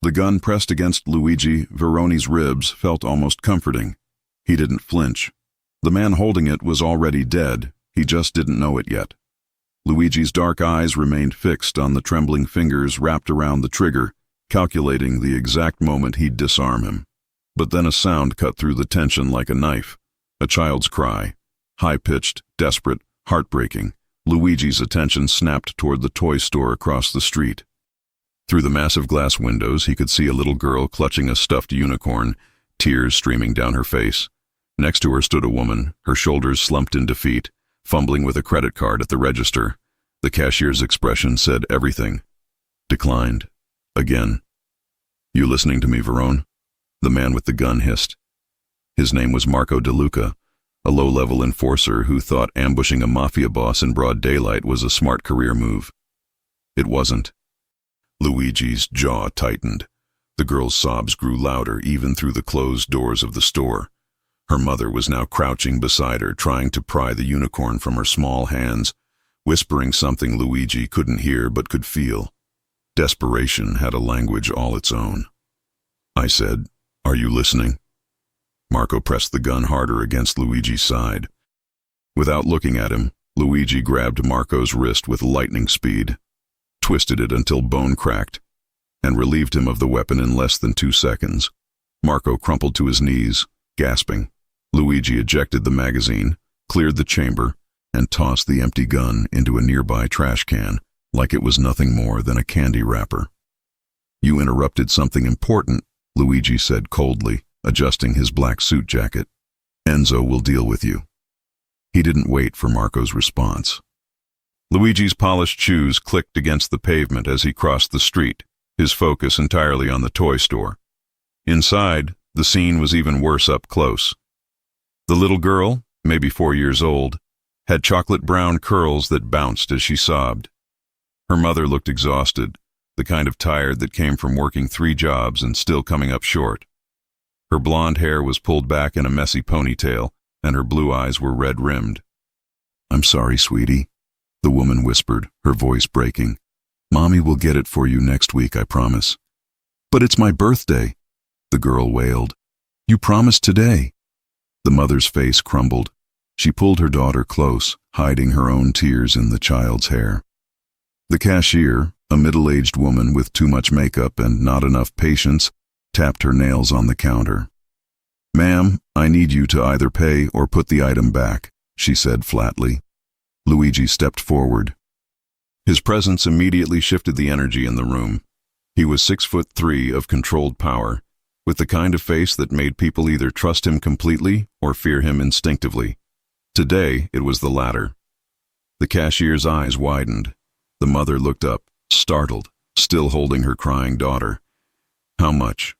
The gun pressed against Luigi Veroni's ribs felt almost comforting. He didn't flinch. The man holding it was already dead, he just didn't know it yet. Luigi's dark eyes remained fixed on the trembling fingers wrapped around the trigger, calculating the exact moment he'd disarm him. But then a sound cut through the tension like a knife. A child's cry. High-pitched, desperate, heartbreaking. Luigi's attention snapped toward the toy store across the street. Through the massive glass windows, he could see a little girl clutching a stuffed unicorn, tears streaming down her face. Next to her stood a woman, her shoulders slumped in defeat, fumbling with a credit card at the register. The cashier's expression said everything. Declined. Again. "You listening to me, Verone?" The man with the gun hissed. His name was Marco De Luca, a low-level enforcer who thought ambushing a Mafia boss in broad daylight was a smart career move. It wasn't. Luigi's jaw tightened. The girl's sobs grew louder even through the closed doors of the store. Her mother was now crouching beside her, trying to pry the unicorn from her small hands, whispering something Luigi couldn't hear but could feel. Desperation had a language all its own. I said, "Are you listening?" Marco pressed the gun harder against Luigi's side. Without looking at him, Luigi grabbed Marco's wrist with lightning speed, twisted it until bone cracked, and relieved him of the weapon in less than 2 seconds. Marco crumpled to his knees, gasping. Luigi ejected the magazine, cleared the chamber, and tossed the empty gun into a nearby trash can like it was nothing more than a candy wrapper. "You interrupted something important," Luigi said coldly, adjusting his black suit jacket. "Enzo will deal with you." He didn't wait for Marco's response. Luigi's polished shoes clicked against the pavement as he crossed the street, his focus entirely on the toy store. Inside, the scene was even worse up close. The little girl, maybe 4 years old, had chocolate-brown curls that bounced as she sobbed. Her mother looked exhausted, the kind of tired that came from working 3 jobs and still coming up short. Her blonde hair was pulled back in a messy ponytail, and her blue eyes were red-rimmed. "I'm sorry, sweetie," the woman whispered, her voice breaking. "Mommy will get it for you next week, I promise." "But it's my birthday," the girl wailed. "You promised today." The mother's face crumbled. She pulled her daughter close, hiding her own tears in the child's hair. The cashier, a middle-aged woman with too much makeup and not enough patience, tapped her nails on the counter. "Ma'am, I need you to either pay or put the item back," she said flatly. Luigi stepped forward. His presence immediately shifted the energy in the room. He was 6'3" of controlled power, with the kind of face that made people either trust him completely or fear him instinctively. Today, it was the latter. The cashier's eyes widened. The mother looked up, startled, still holding her crying daughter. "How much?"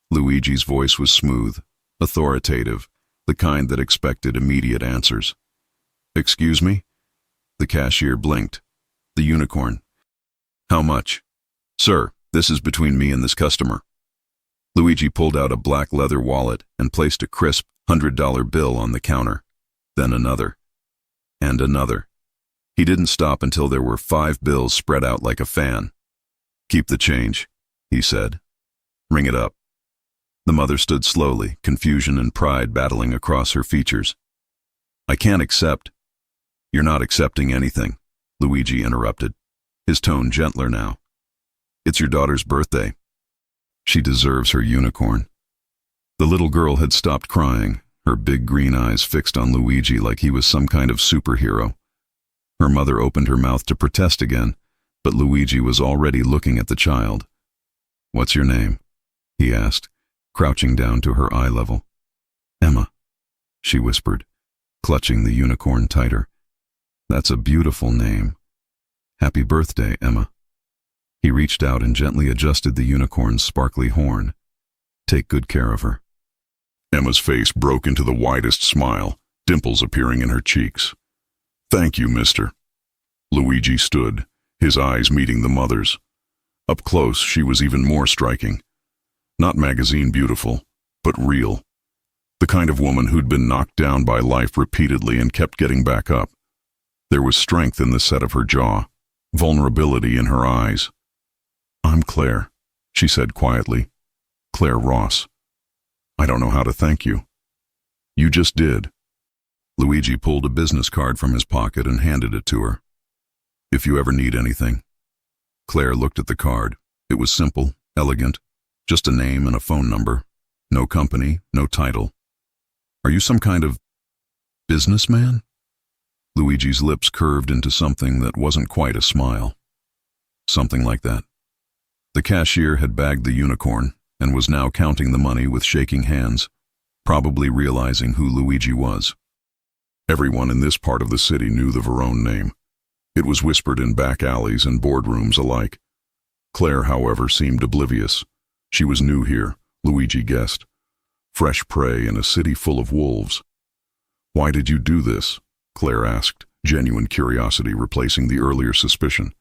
Luigi's voice was smooth, authoritative, the kind that expected immediate answers. "Excuse me?" The cashier blinked. "The unicorn." "How much?" "Sir, this is between me and this customer." Luigi pulled out a black leather wallet and placed a crisp $100 bill on the counter. Then another. And another. He didn't stop until there were 5 bills spread out like a fan. "Keep the change," he said. "Ring it up." The mother stood slowly, confusion and pride battling across her features. "I can't accept." "You're not accepting anything," Luigi interrupted, his tone gentler now. "It's your daughter's birthday. She deserves her unicorn." The little girl had stopped crying, her big green eyes fixed on Luigi like he was some kind of superhero. Her mother opened her mouth to protest again, but Luigi was already looking at the child. "What's your name?" he asked, crouching down to her eye level. "Emma," she whispered, clutching the unicorn tighter. "That's a beautiful name. Happy birthday, Emma." He reached out and gently adjusted the unicorn's sparkly horn. "Take good care of her." Emma's face broke into the widest smile, dimples appearing in her cheeks. "Thank you, mister." Luigi stood, his eyes meeting the mother's. Up close, she was even more striking. Not magazine beautiful, but real. The kind of woman who'd been knocked down by life repeatedly and kept getting back up. There was strength in the set of her jaw, vulnerability in her eyes. "I'm Claire," she said quietly. Claire Ross. I don't know how to thank you. You just did. Luigi pulled a business card from his pocket and handed it to her. If you ever need anything. Claire looked at the card. It was simple, elegant, just a name and a phone number. No company, no title. Are you some kind of businessman? Luigi's lips curved into something that wasn't quite a smile. Something like that. The cashier had bagged the unicorn and was now counting the money with shaking hands, probably realizing who Luigi was. Everyone in this part of the city knew the Verone name. It was whispered in back alleys and boardrooms alike. Claire, however, seemed oblivious. She was new here, Luigi guessed. Fresh prey in a city full of wolves. Why did you do this? Claire asked, genuine curiosity replacing the earlier suspicion.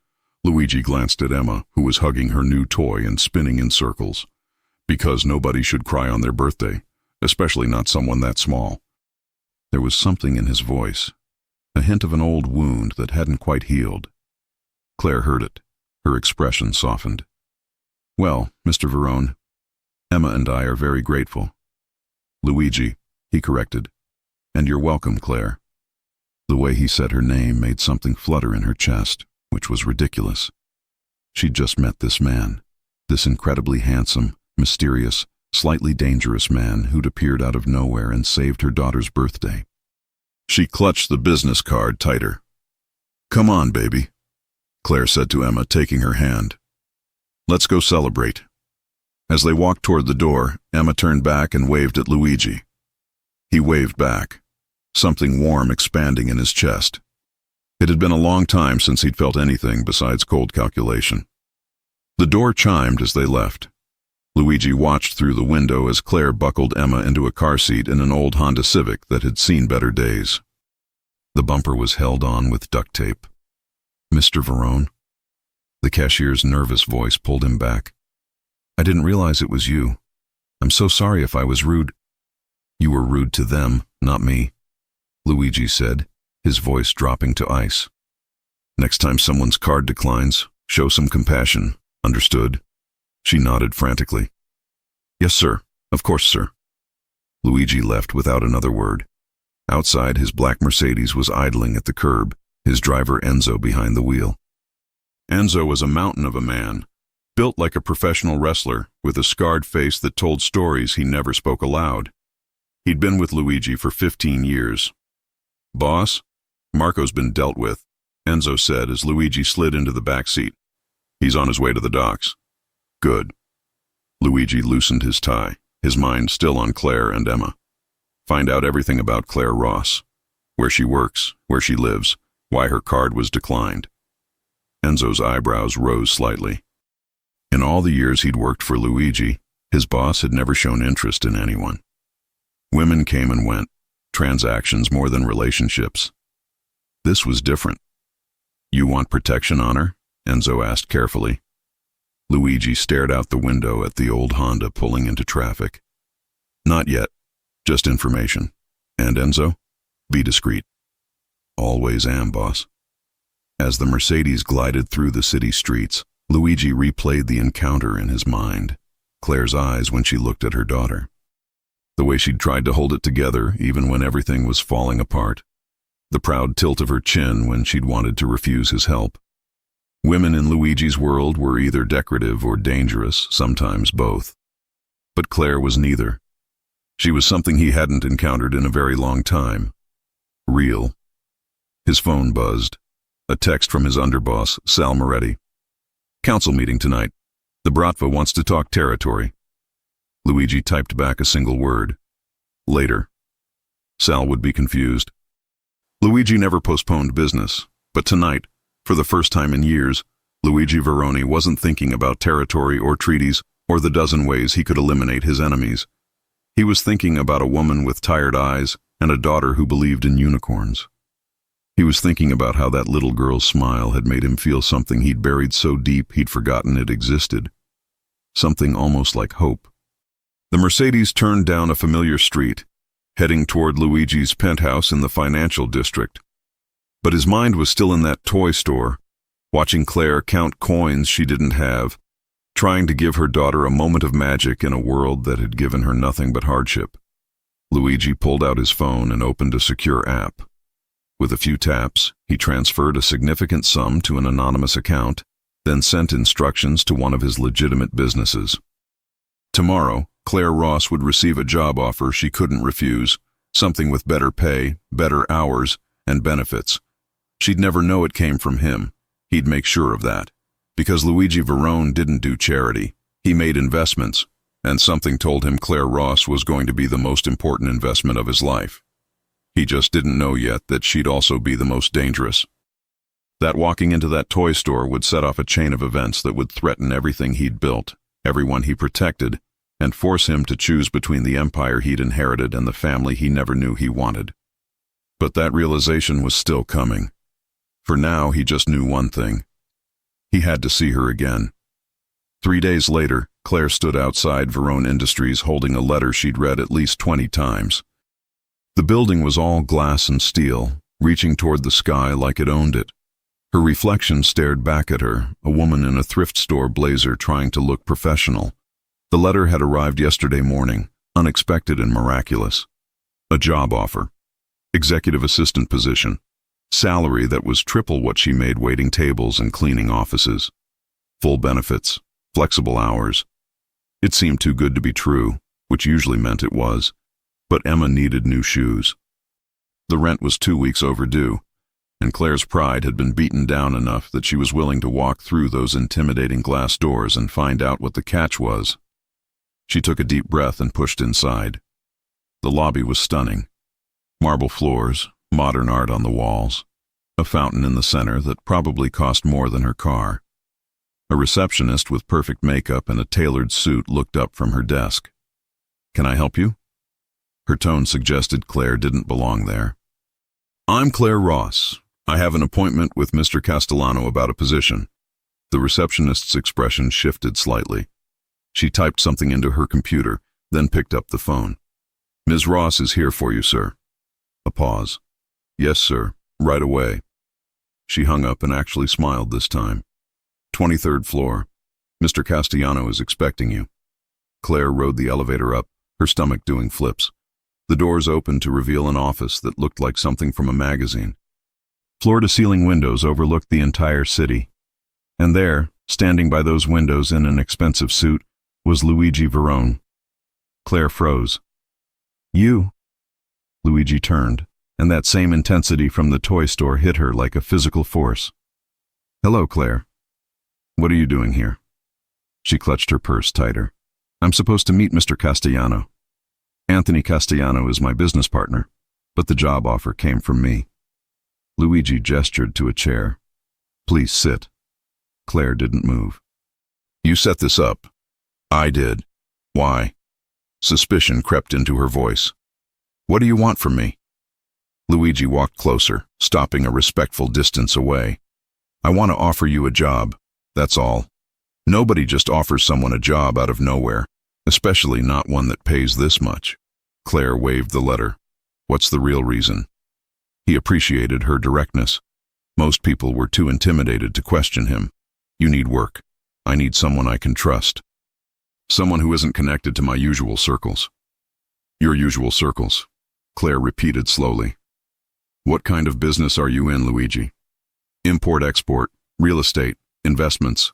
Luigi glanced at Emma, who was hugging her new toy and spinning in circles. Because nobody should cry on their birthday, especially not someone that small. There was something in his voice, a hint of an old wound that hadn't quite healed. Claire heard it. Her expression softened. Well, Mr. Verone, Emma and I are very grateful. Luigi, he corrected. And you're welcome, Claire. The way he said her name made something flutter in her chest, which was ridiculous. She'd just met this man, this incredibly handsome, mysterious, slightly dangerous man who'd appeared out of nowhere and saved her daughter's birthday. She clutched the business card tighter. Come on, baby, Claire said to Emma, taking her hand. Let's go celebrate. As they walked toward the door, Emma turned back and waved at Luigi. He waved back, something warm expanding in his chest. It had been a long time since he'd felt anything besides cold calculation. The door chimed as they left. Luigi watched through the window as Claire buckled Emma into a car seat in an old Honda Civic that had seen better days. The bumper was held on with duct tape. Mr. Verone? The cashier's nervous voice pulled him back. I didn't realize it was you. I'm so sorry if I was rude. You were rude to them, not me, Luigi said, his voice dropping to ice. Next time someone's card declines, show some compassion, understood? She nodded frantically. Yes, sir. Of course, sir. Luigi left without another word. Outside, his black Mercedes was idling at the curb, his driver Enzo behind the wheel. Enzo was a mountain of a man, built like a professional wrestler, with a scarred face that told stories he never spoke aloud. He'd been with Luigi for 15 years. Boss, Marco's been dealt with, Enzo said as Luigi slid into the back seat. He's on his way to the docks. Good. Luigi loosened his tie, his mind still on Claire and Emma. Find out everything about Claire Ross. Where she works, where she lives, why her card was declined. Enzo's eyebrows rose slightly. In all the years he'd worked for Luigi, his boss had never shown interest in anyone. Women came and went, transactions more than relationships. This was different. You want protection on her? Enzo asked carefully. Luigi stared out the window at the old Honda pulling into traffic. Not yet, just information. And Enzo? Be discreet. Always am, boss. As the Mercedes glided through the city streets, Luigi replayed the encounter in his mind, Claire's eyes when she looked at her daughter. The way she'd tried to hold it together even when everything was falling apart. The proud tilt of her chin when she'd wanted to refuse his help. Women in Luigi's world were either decorative or dangerous, sometimes both. But Claire was neither. She was something he hadn't encountered in a very long time. Real. His phone buzzed. A text from his underboss, Sal Moretti. Council meeting tonight. The Bratva wants to talk territory. Luigi typed back a single word. Later. Sal would be confused. Luigi never postponed business, but tonight, for the first time in years, Luigi Verone wasn't thinking about territory or treaties or the dozen ways he could eliminate his enemies. He was thinking about a woman with tired eyes and a daughter who believed in unicorns. He was thinking about how that little girl's smile had made him feel something he'd buried so deep he'd forgotten it existed. Something almost like hope. The Mercedes turned down a familiar street, heading toward Luigi's penthouse in the financial district. But his mind was still in that toy store, watching Claire count coins she didn't have, trying to give her daughter a moment of magic in a world that had given her nothing but hardship. Luigi pulled out his phone and opened a secure app. With a few taps, he transferred a significant sum to an anonymous account, then sent instructions to one of his legitimate businesses. Tomorrow, Claire Ross would receive a job offer she couldn't refuse, something with better pay, better hours, and benefits. She'd never know it came from him. He'd make sure of that. Because Luigi Verone didn't do charity, he made investments, and something told him Claire Ross was going to be the most important investment of his life. He just didn't know yet that she'd also be the most dangerous. That walking into that toy store would set off a chain of events that would threaten everything he'd built, everyone he protected, and force him to choose between the empire he'd inherited and the family he never knew he wanted. But that realization was still coming. For now, he just knew one thing. He had to see her again. 3 days later, Claire stood outside Verone Industries holding a letter she'd read at least 20 times. The building was all glass and steel, reaching toward the sky like it owned it. Her reflection stared back at her, a woman in a thrift store blazer trying to look professional. The letter had arrived yesterday morning, unexpected and miraculous. A job offer. Executive assistant position. Salary that was triple what she made waiting tables and cleaning offices. Full benefits. Flexible hours. It seemed too good to be true, which usually meant it was. But Emma needed new shoes. The rent was 2 weeks overdue, and Claire's pride had been beaten down enough that she was willing to walk through those intimidating glass doors and find out what the catch was. She took a deep breath and pushed inside. The lobby was stunning. Marble floors, modern art on the walls, a fountain in the center that probably cost more than her car. A receptionist with perfect makeup and a tailored suit looked up from her desk. "Can I help you?" Her tone suggested Claire didn't belong there. "I'm Claire Ross. I have an appointment with Mr. Castellano about a position." The receptionist's expression shifted slightly. She typed something into her computer, then picked up the phone. "Ms. Ross is here for you, sir." A pause. "Yes, sir. Right away." She hung up and actually smiled this time. 23rd floor. "Mr. Castellano is expecting you." Claire rode the elevator up, her stomach doing flips. The doors opened to reveal an office that looked like something from a magazine. Floor-to-ceiling windows overlooked the entire city. And there, standing by those windows in an expensive suit, was Luigi Verone. Claire froze. "You?" Luigi turned, and that same intensity from the toy store hit her like a physical force. "Hello, Claire. What are you doing here?" She clutched her purse tighter. "I'm supposed to meet Mr. Castellano. Anthony Castellano is my business partner, but the job offer came from me." Luigi gestured to a chair. "Please sit." Claire didn't move. "You set this up." "I did." "Why?" Suspicion crept into her voice. "What do you want from me?" Luigi walked closer, stopping a respectful distance away. "I want to offer you a job, that's all. Nobody just offers someone a job out of nowhere, especially not one that pays this much." Claire waved the letter. "What's the real reason?" He appreciated her directness. Most people were too intimidated to question him. "You need work. I need someone I can trust. Someone who isn't connected to my usual circles." "Your usual circles," Claire repeated slowly. "What kind of business are you in, Luigi?" "Import-export, real estate, investments."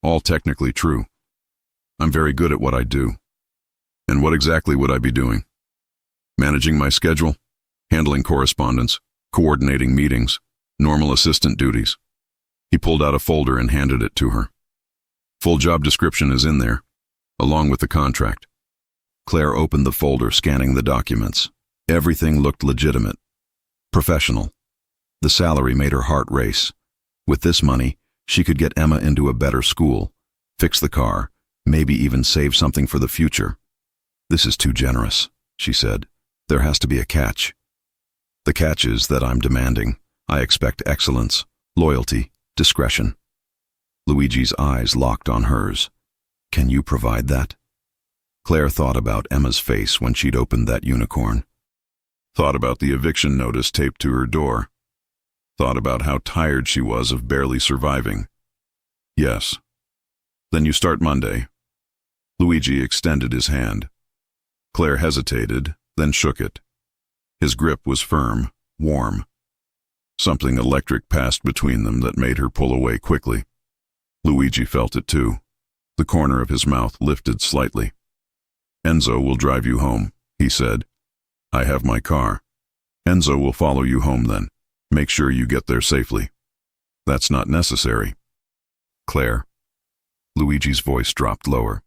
"All technically true. I'm very good at what I do." "And what exactly would I be doing?" "Managing my schedule, handling correspondence, coordinating meetings, normal assistant duties." He pulled out a folder and handed it to her. "Full job description is in there, along with the contract." Claire opened the folder, scanning the documents. Everything looked legitimate, professional. The salary made her heart race. With this money, she could get Emma into a better school, fix the car, maybe even save something for the future. "This is too generous," she said. "There has to be a catch." "The catch is that I'm demanding. I expect excellence, loyalty, discretion." Luigi's eyes locked on hers. "Can you provide that?" Claire thought about Emma's face when she'd opened that unicorn. Thought about the eviction notice taped to her door. Thought about how tired she was of barely surviving. "Yes." Then you start Monday. Luigi extended his hand. Claire hesitated, then shook it. His grip was firm, warm. Something electric passed between them that made her pull away quickly. Luigi felt it too. The corner of his mouth lifted slightly. Enzo will drive you home, he said. I have my car. Enzo will follow you home then. Make sure you get there safely. That's not necessary. Claire. Luigi's voice dropped lower.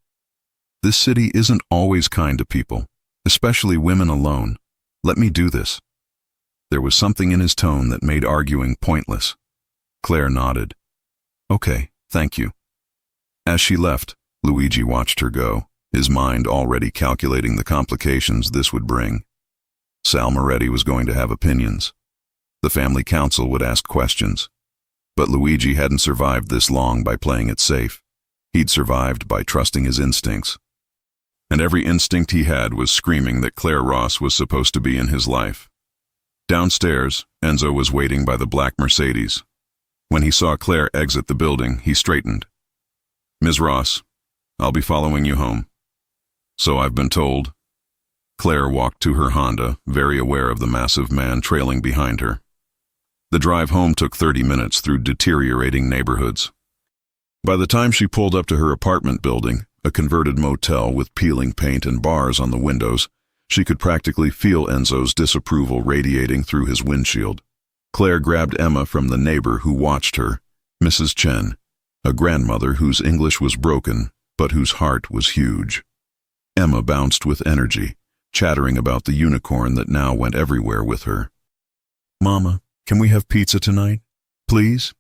This city isn't always kind to people, especially women alone. Let me do this. There was something in his tone that made arguing pointless. Claire nodded. Okay, thank you. As she left, Luigi watched her go, his mind already calculating the complications this would bring. Sal Moretti was going to have opinions. The family council would ask questions. But Luigi hadn't survived this long by playing it safe. He'd survived by trusting his instincts. And every instinct he had was screaming that Claire Ross was supposed to be in his life. Downstairs, Enzo was waiting by the black Mercedes. When he saw Claire exit the building, he straightened. Ms. Ross, I'll be following you home. So I've been told. Claire walked to her Honda, very aware of the massive man trailing behind her. The drive home took 30 minutes through deteriorating neighborhoods. By the time she pulled up to her apartment building, a converted motel with peeling paint and bars on the windows, she could practically feel Enzo's disapproval radiating through his windshield. Claire grabbed Emma from the neighbor who watched her, Mrs. Chen, a grandmother whose English was broken, but whose heart was huge. Emma bounced with energy, chattering about the unicorn that now went everywhere with her. Mama, can we have pizza tonight? Please?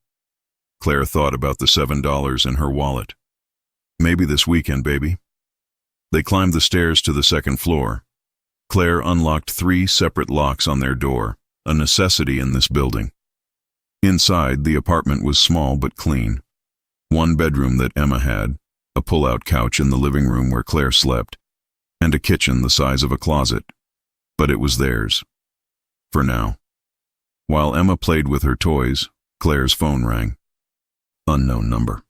Claire thought about the $7 in her wallet. Maybe this weekend, baby. They climbed the stairs to the second floor. Claire unlocked 3 separate locks on their door, a necessity in this building. Inside, the apartment was small but clean. One bedroom that Emma had, a pull-out couch in the living room where Claire slept, and a kitchen the size of a closet. But it was theirs. For now. While Emma played with her toys, Claire's phone rang. Unknown number.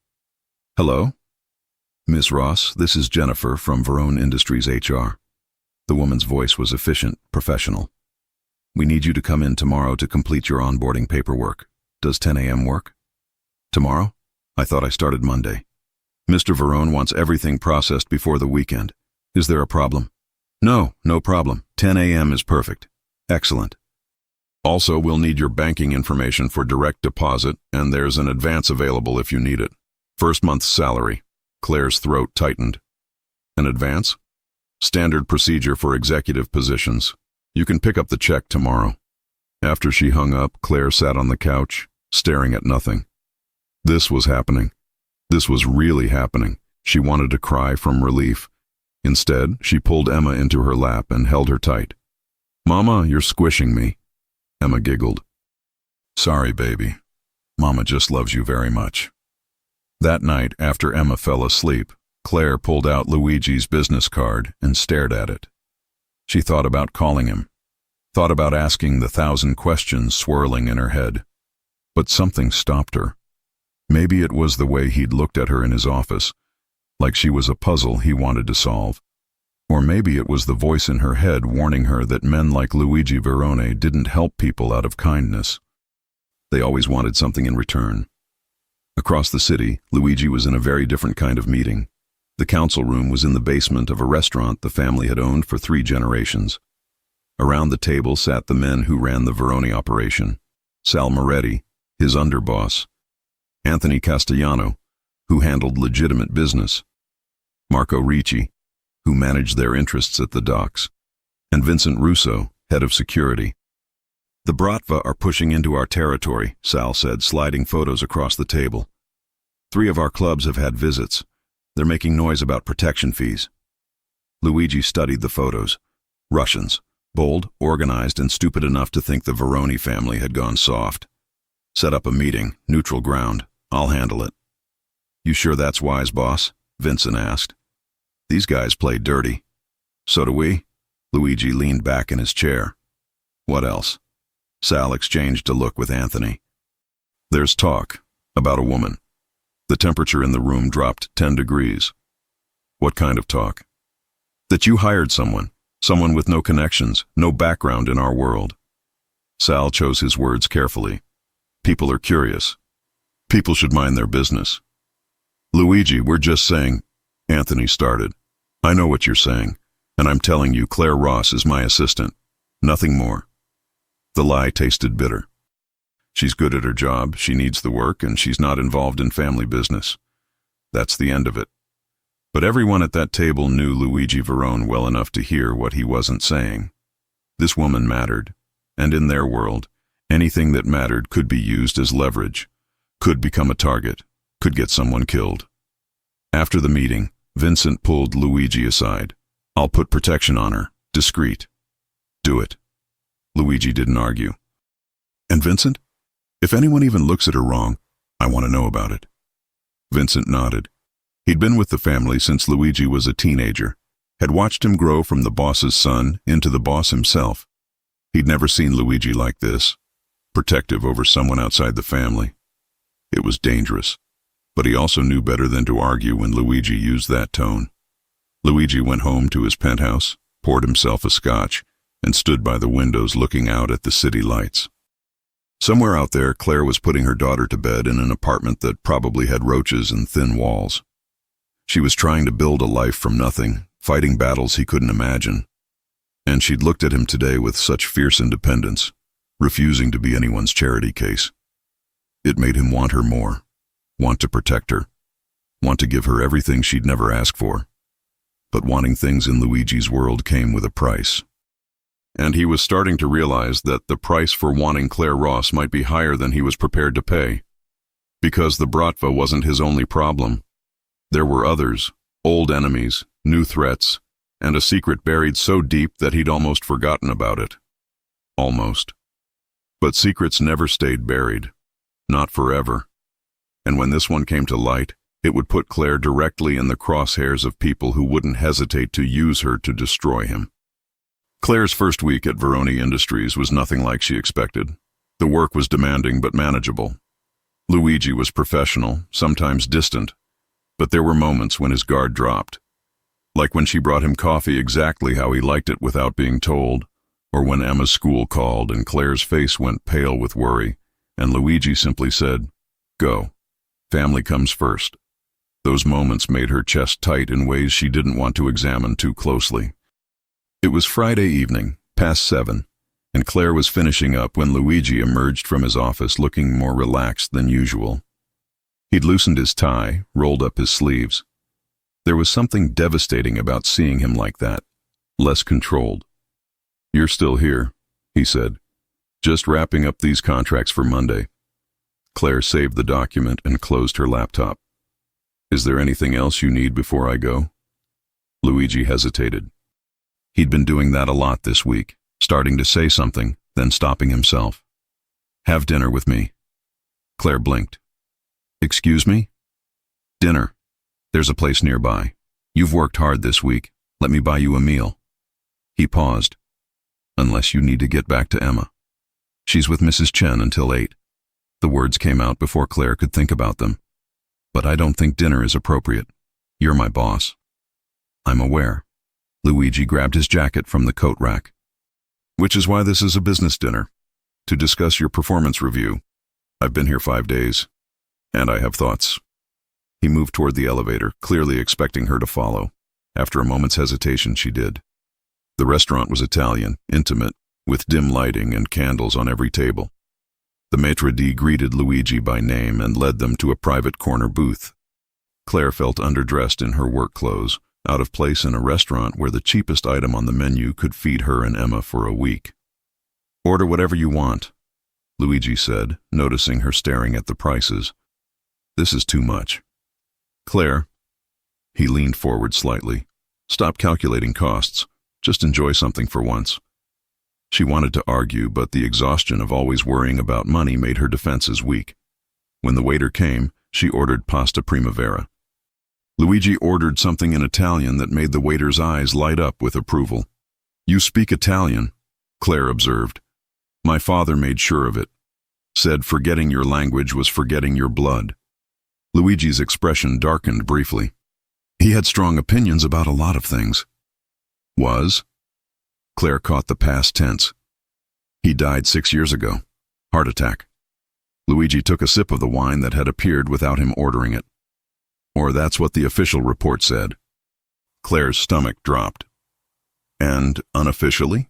Hello? Ms. Ross, this is Jennifer from Verone Industries HR. The woman's voice was efficient, professional. We need you to come in tomorrow to complete your onboarding paperwork. Does 10 a.m. work? Tomorrow? I thought I started Monday. Mr. Verone wants everything processed before the weekend. Is there a problem? No problem. 10 a.m. is perfect. Excellent. Also, we'll need your banking information for direct deposit, and there's an advance available if you need it. First month's salary. Claire's throat tightened. An advance? Standard procedure for executive positions. You can pick up the check tomorrow. After she hung up, Claire sat on the couch, staring at nothing. This was happening. This was really happening. She wanted to cry from relief. Instead, she pulled Emma into her lap and held her tight. Mama, you're squishing me. Emma giggled. Sorry, baby. Mama just loves you very much. That night, after Emma fell asleep, Claire pulled out Luigi's business card and stared at it. She thought about calling him, thought about asking the 1,000 questions swirling in her head. But something stopped her. Maybe it was the way he'd looked at her in his office, like she was a puzzle he wanted to solve. Or maybe it was the voice in her head warning her that men like Luigi Verone didn't help people out of kindness. They always wanted something in return. Across the city, Luigi was in a very different kind of meeting. The council room was in the basement of a restaurant the family had owned for 3 generations. Around the table sat the men who ran the Verone operation. Sal Moretti, his underboss. Anthony Castellano, who handled legitimate business. Marco Ricci, who managed their interests at the docks. And Vincent Russo, head of security. The Bratva are pushing into our territory, Sal said, sliding photos across the table. 3 of our clubs have had visits. They're making noise about protection fees. Luigi studied the photos. Russians, bold, organized, and stupid enough to think the Verone family had gone soft. Set up a meeting, neutral ground. I'll handle it. You sure that's wise, boss? Vincent asked. These guys play dirty. So do we. Luigi leaned back in his chair. What else? Sal exchanged a look with Anthony. There's talk about a woman. The temperature in the room dropped 10 degrees. What kind of talk? That you hired someone with no connections, no background in our world. Sal chose his words carefully. People are curious. People should mind their business. Luigi, we're just saying, Anthony started. I know what you're saying, and I'm telling you Claire Ross is my assistant. Nothing more. The lie tasted bitter. She's good at her job, she needs the work, and she's not involved in family business. That's the end of it. But everyone at that table knew Luigi Verone well enough to hear what he wasn't saying. This woman mattered, and in their world, anything that mattered could be used as leverage, could become a target, could get someone killed. After the meeting, Vincent pulled Luigi aside. I'll put protection on her, discreet. Do it. Luigi didn't argue. And Vincent? If anyone even looks at her wrong, I want to know about it. Vincent nodded. He'd been with the family since Luigi was a teenager, had watched him grow from the boss's son into the boss himself. He'd never seen Luigi like this, protective over someone outside the family. It was dangerous, but he also knew better than to argue when Luigi used that tone. Luigi went home to his penthouse, poured himself a scotch, and stood by the windows looking out at the city lights. Somewhere out there, Claire was putting her daughter to bed in an apartment that probably had roaches and thin walls. She was trying to build a life from nothing, fighting battles he couldn't imagine. And she'd looked at him today with such fierce independence, refusing to be anyone's charity case. It made him want her more, want to protect her, want to give her everything she'd never asked for. But wanting things in Luigi's world came with a price. And he was starting to realize that the price for wanting Claire Ross might be higher than he was prepared to pay. Because the Bratva wasn't his only problem. There were others, old enemies, new threats, and a secret buried so deep that he'd almost forgotten about it. Almost. But secrets never stayed buried. Not forever. And when this one came to light, it would put Claire directly in the crosshairs of people who wouldn't hesitate to use her to destroy him. Claire's first week at Verone Industries was nothing like she expected. The work was demanding but manageable. Luigi was professional, sometimes distant, but there were moments when his guard dropped. Like when she brought him coffee exactly how he liked it without being told, or when Emma's school called and Claire's face went pale with worry, and Luigi simply said, "Go. Family comes first." Those moments made her chest tight in ways she didn't want to examine too closely. It was Friday evening, past 7, and Claire was finishing up when Luigi emerged from his office looking more relaxed than usual. He'd loosened his tie, rolled up his sleeves. There was something devastating about seeing him like that, less controlled. "You're still here," he said. "Just wrapping up these contracts for Monday." Claire saved the document and closed her laptop. "Is there anything else you need before I go?" Luigi hesitated. He'd been doing that a lot this week, starting to say something, then stopping himself. "Have dinner with me." Claire blinked. "Excuse me?" "Dinner. There's a place nearby. You've worked hard this week. Let me buy you a meal." He paused. "Unless you need to get back to Emma. She's with Mrs. Chen until 8. The words came out before Claire could think about them. "But I don't think dinner is appropriate. You're my boss." "I'm aware." Luigi grabbed his jacket from the coat rack. "Which is why this is a business dinner. To discuss your performance review. I've been here 5 days. And I have thoughts." He moved toward the elevator, clearly expecting her to follow. After a moment's hesitation, she did. The restaurant was Italian, intimate, with dim lighting and candles on every table. The maitre d' greeted Luigi by name and led them to a private corner booth. Claire felt underdressed in her work clothes, out of place in a restaurant where the cheapest item on the menu could feed her and Emma for a week. "Order whatever you want," Luigi said, noticing her staring at the prices. "This is too much." "Claire," he leaned forward slightly, "stop calculating costs. Just enjoy something for once." She wanted to argue, but the exhaustion of always worrying about money made her defenses weak. When the waiter came, she ordered pasta primavera. Luigi ordered something in Italian that made the waiter's eyes light up with approval. "You speak Italian," Claire observed. "My father made sure of it. Said forgetting your language was forgetting your blood." Luigi's expression darkened briefly. He had strong opinions about a lot of things. Was? Claire caught the past tense. He died 6 years ago. Heart attack. Luigi took a sip of the wine that had appeared without him ordering it. Or that's what the official report said. Claire's stomach dropped. And unofficially?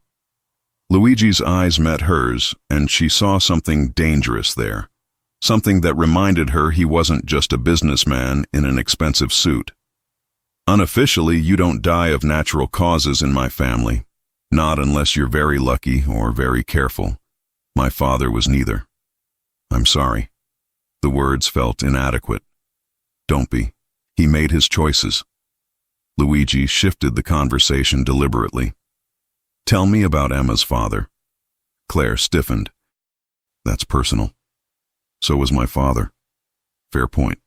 Luigi's eyes met hers, and she saw something dangerous there. Something that reminded her he wasn't just a businessman in an expensive suit. Unofficially, you don't die of natural causes in my family. Not unless you're very lucky or very careful. My father was neither. I'm sorry. The words felt inadequate. Don't be. He made his choices. Luigi shifted the conversation deliberately. Tell me about Emma's father. Claire stiffened. That's personal. So was my father. Fair point.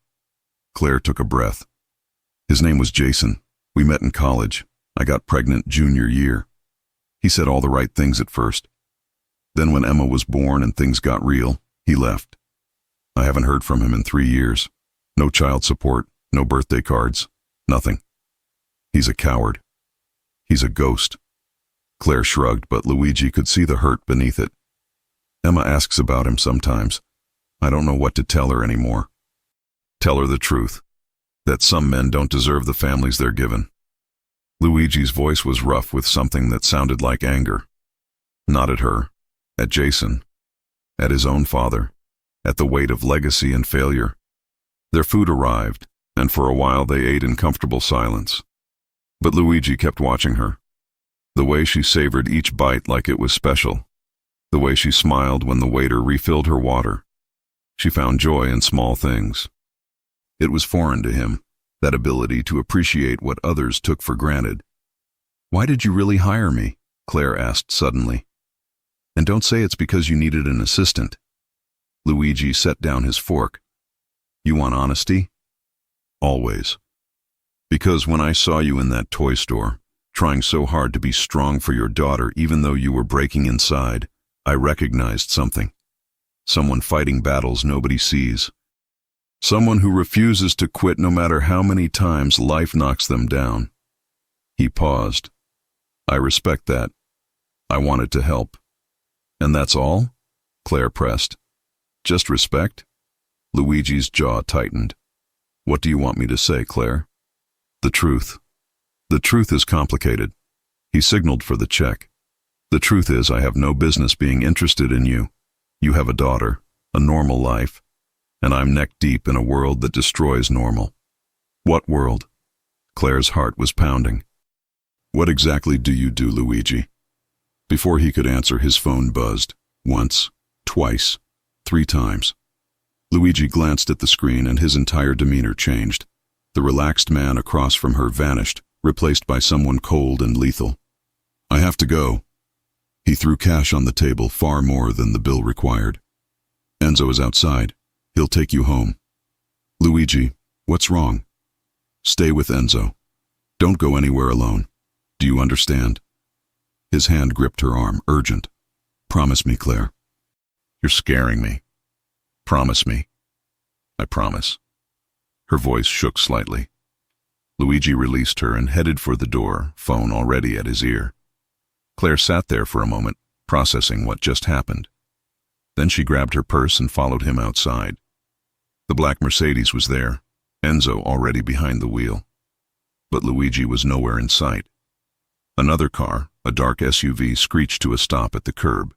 Claire took a breath. His name was Jason. We met in college. I got pregnant junior year. He said all the right things at first. Then when Emma was born and things got real, he left. I haven't heard from him in 3 years. No child support, no birthday cards, nothing. He's a coward. He's a ghost. Claire shrugged, but Luigi could see the hurt beneath it. Emma asks about him sometimes. I don't know what to tell her anymore. Tell her the truth, that some men don't deserve the families they're given. Luigi's voice was rough with something that sounded like anger. Not at her, at Jason, at his own father, at the weight of legacy and failure. Their food arrived, and for a while they ate in comfortable silence. But Luigi kept watching her. The way she savored each bite like it was special. The way she smiled when the waiter refilled her water. She found joy in small things. It was foreign to him, that ability to appreciate what others took for granted. Why did you really hire me? Claire asked suddenly. And don't say it's because you needed an assistant. Luigi set down his fork. You want honesty? Always. Because when I saw you in that toy store, trying so hard to be strong for your daughter even though you were breaking inside, I recognized something. Someone fighting battles nobody sees. Someone who refuses to quit no matter how many times life knocks them down. He paused. I respect that. I wanted to help. And that's all? Claire pressed. Just respect? Luigi's jaw tightened. What do you want me to say, Claire? The truth. The truth is complicated. He signaled for the check. The truth is I have no business being interested in you. You have a daughter, a normal life, and I'm neck-deep in a world that destroys normal. What world? Claire's heart was pounding. What exactly do you do, Luigi? Before he could answer, his phone buzzed. Once, twice, 3 times. Luigi glanced at the screen and his entire demeanor changed. The relaxed man across from her vanished, replaced by someone cold and lethal. I have to go. He threw cash on the table, far more than the bill required. Enzo is outside. He'll take you home. Luigi, what's wrong? Stay with Enzo. Don't go anywhere alone. Do you understand? His hand gripped her arm, urgent. Promise me, Claire. You're scaring me. Promise me. I promise. Her voice shook slightly. Luigi released her and headed for the door, phone already at his ear. Claire sat there for a moment, processing what just happened. Then she grabbed her purse and followed him outside. The black Mercedes was there, Enzo already behind the wheel. But Luigi was nowhere in sight. Another car, a dark SUV, screeched to a stop at the curb.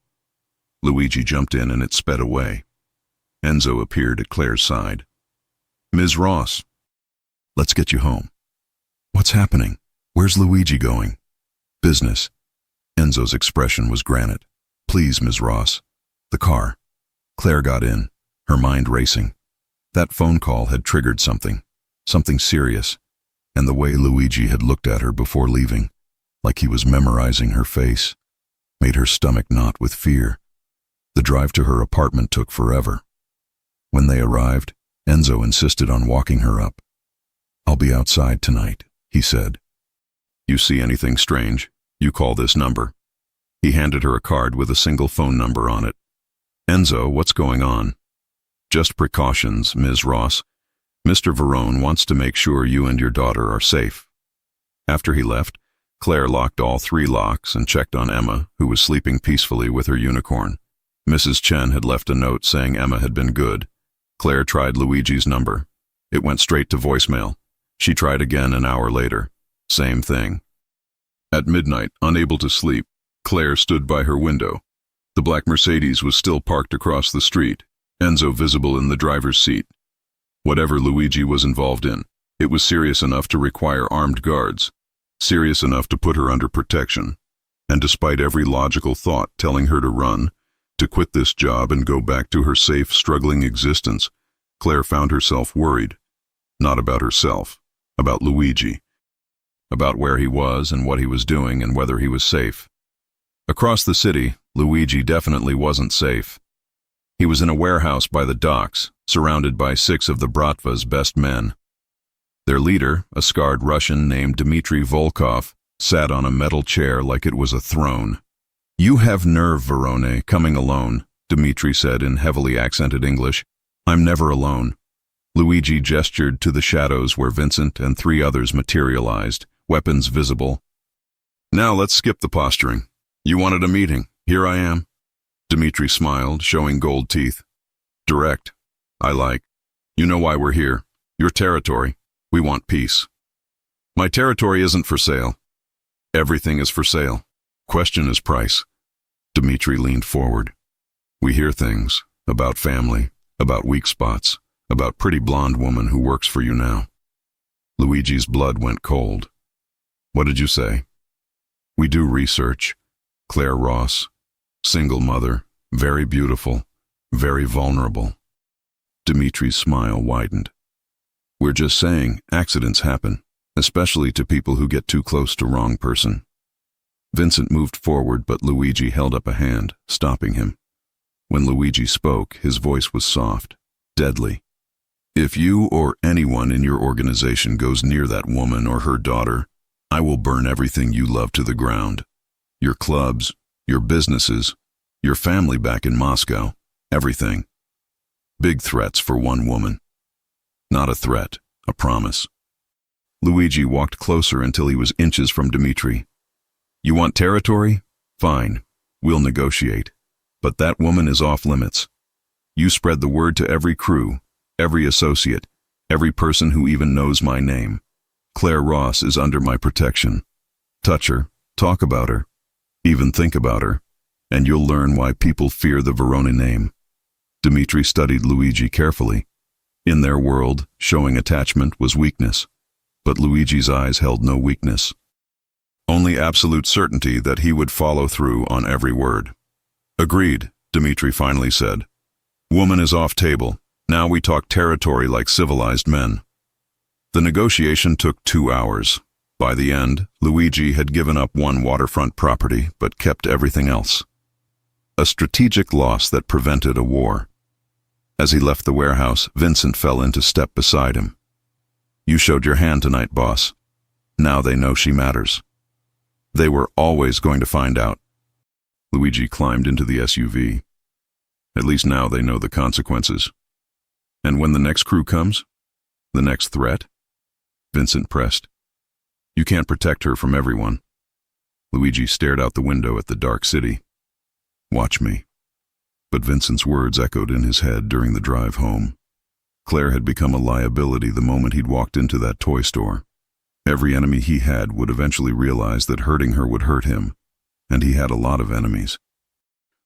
Luigi jumped in and it sped away. Enzo appeared at Claire's side. Ms. Ross. Let's get you home. What's happening? Where's Luigi going? Business. Enzo's expression was granite. Please, Ms. Ross. The car. Claire got in, her mind racing. That phone call had triggered something serious, and the way Luigi had looked at her before leaving, like he was memorizing her face, made her stomach knot with fear. The drive to her apartment took forever. When they arrived, Enzo insisted on walking her up. I'll be outside tonight, he said. You see anything strange? You call this number. He handed her a card with a single phone number on it. Enzo, what's going on? Just precautions, Ms. Ross. Mr. Verone wants to make sure you and your daughter are safe." After he left, Claire locked all 3 locks and checked on Emma, who was sleeping peacefully with her unicorn. Mrs. Chen had left a note saying Emma had been good. Claire tried Luigi's number. It went straight to voicemail. She tried again an hour later. Same thing. At midnight, unable to sleep, Claire stood by her window. The black Mercedes was still parked across the street, Enzo visible in the driver's seat. Whatever Luigi was involved in, it was serious enough to require armed guards, serious enough to put her under protection. And despite every logical thought telling her to run, to quit this job and go back to her safe, struggling existence, Claire found herself worried. Not about herself, about Luigi. About where he was and what he was doing and whether he was safe. Across the city, Luigi definitely wasn't safe. He was in a warehouse by the docks, surrounded by 6 of the Bratva's best men. Their leader, a scarred Russian named Dmitry Volkov, sat on a metal chair like it was a throne. "You have nerve, Verone, coming alone," Dmitry said in heavily accented English. "I'm never alone." Luigi gestured to the shadows where Vincent and 3 others materialized, weapons visible. "Now let's skip the posturing. You wanted a meeting. Here I am." Dmitry smiled, showing gold teeth. "Direct. I like. You know why we're here. Your territory. We want peace." "My territory isn't for sale." "Everything is for sale. Question is price." Dmitry leaned forward. "We hear things about family, about weak spots, about pretty blonde woman who works for you now." Luigi's blood went cold. "What did you say?" "We do research. Claire Ross, single mother, very beautiful, very vulnerable." Dmitry's smile widened. "We're just saying accidents happen, especially to people who get too close to wrong person." Vincent moved forward, but Luigi held up a hand, stopping him. When Luigi spoke, his voice was soft, deadly. "If you or anyone in your organization goes near that woman or her daughter, I will burn everything you love to the ground. Your clubs, your businesses, your family back in Moscow, everything. Big threats for one woman. Not a threat, a promise." Luigi walked closer until he was inches from Dmitry. "You want territory? Fine, we'll negotiate. But that woman is off limits. You spread the word to every crew, every associate, every person who even knows my name. Claire Ross is under my protection. Touch her, talk about her, even think about her, and you'll learn why people fear the Verone name." Dmitry studied Luigi carefully. In their world, showing attachment was weakness, but Luigi's eyes held no weakness. Only absolute certainty that he would follow through on every word. "Agreed," Dmitry finally said. "Woman is off table. Now we talk territory like civilized men." The negotiation took 2 hours. By the end, Luigi had given up 1 waterfront property, but kept everything else. A strategic loss that prevented a war. As he left the warehouse, Vincent fell into step beside him. "You showed your hand tonight, boss. Now they know she matters." "They were always going to find out." Luigi climbed into the SUV. "At least now they know the consequences." "And when the next crew comes? The next threat?" Vincent pressed. "You can't protect her from everyone." Luigi stared out the window at the dark city. "Watch me." But Vincent's words echoed in his head during the drive home. Claire had become a liability the moment he'd walked into that toy store. Every enemy he had would eventually realize that hurting her would hurt him, and he had a lot of enemies.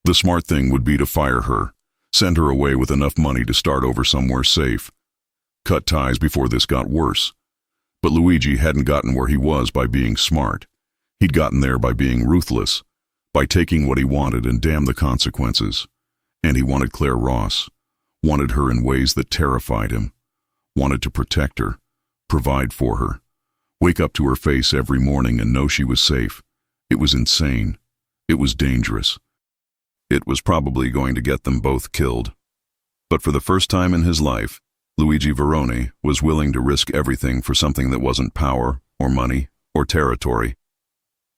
The smart thing would be to fire her, send her away with enough money to start over somewhere safe. Cut ties before this got worse. But Luigi hadn't gotten where he was by being smart. He'd gotten there by being ruthless, by taking what he wanted and damn the consequences. And he wanted Claire Ross, wanted her in ways that terrified him, wanted to protect her, provide for her, wake up to her face every morning and know she was safe. It was insane. It was dangerous. It was probably going to get them both killed. But for the first time in his life, Luigi Verone was willing to risk everything for something that wasn't power, or money, or territory.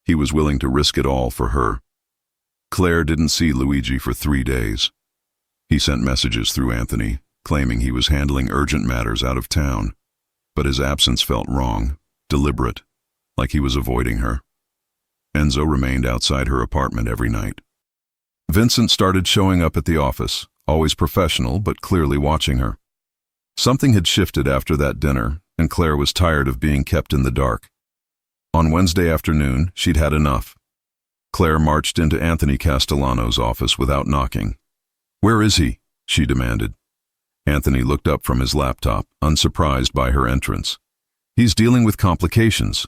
He was willing to risk it all for her. Claire didn't see Luigi for 3 days. He sent messages through Anthony, claiming he was handling urgent matters out of town. But his absence felt wrong, deliberate, like he was avoiding her. Enzo remained outside her apartment every night. Vincent started showing up at the office, always professional but clearly watching her. Something had shifted after that dinner, and Claire was tired of being kept in the dark. On Wednesday afternoon, she'd had enough. Claire marched into Anthony Castellano's office without knocking. "Where is he?" she demanded. Anthony looked up from his laptop, unsurprised by her entrance. "He's dealing with complications."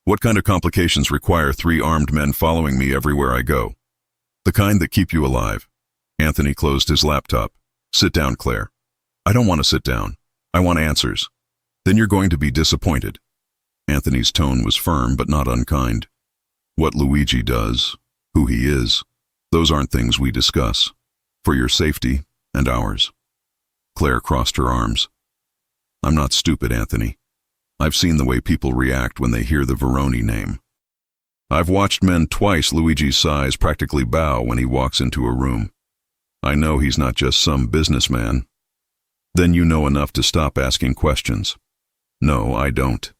"What kind of complications require 3 armed men following me everywhere I go?" "The kind that keep you alive." Anthony closed his laptop. "Sit down, Claire." "I don't want to sit down. I want answers." "Then you're going to be disappointed." Anthony's tone was firm but not unkind. "What Luigi does, who he is, those aren't things we discuss. For your safety and ours." Claire crossed her arms. "I'm not stupid, Anthony. I've seen the way people react when they hear the Veroni name. I've watched men twice Luigi's size practically bow when he walks into a room. I know he's not just some businessman." "Then you know enough to stop asking questions." "No, I don't."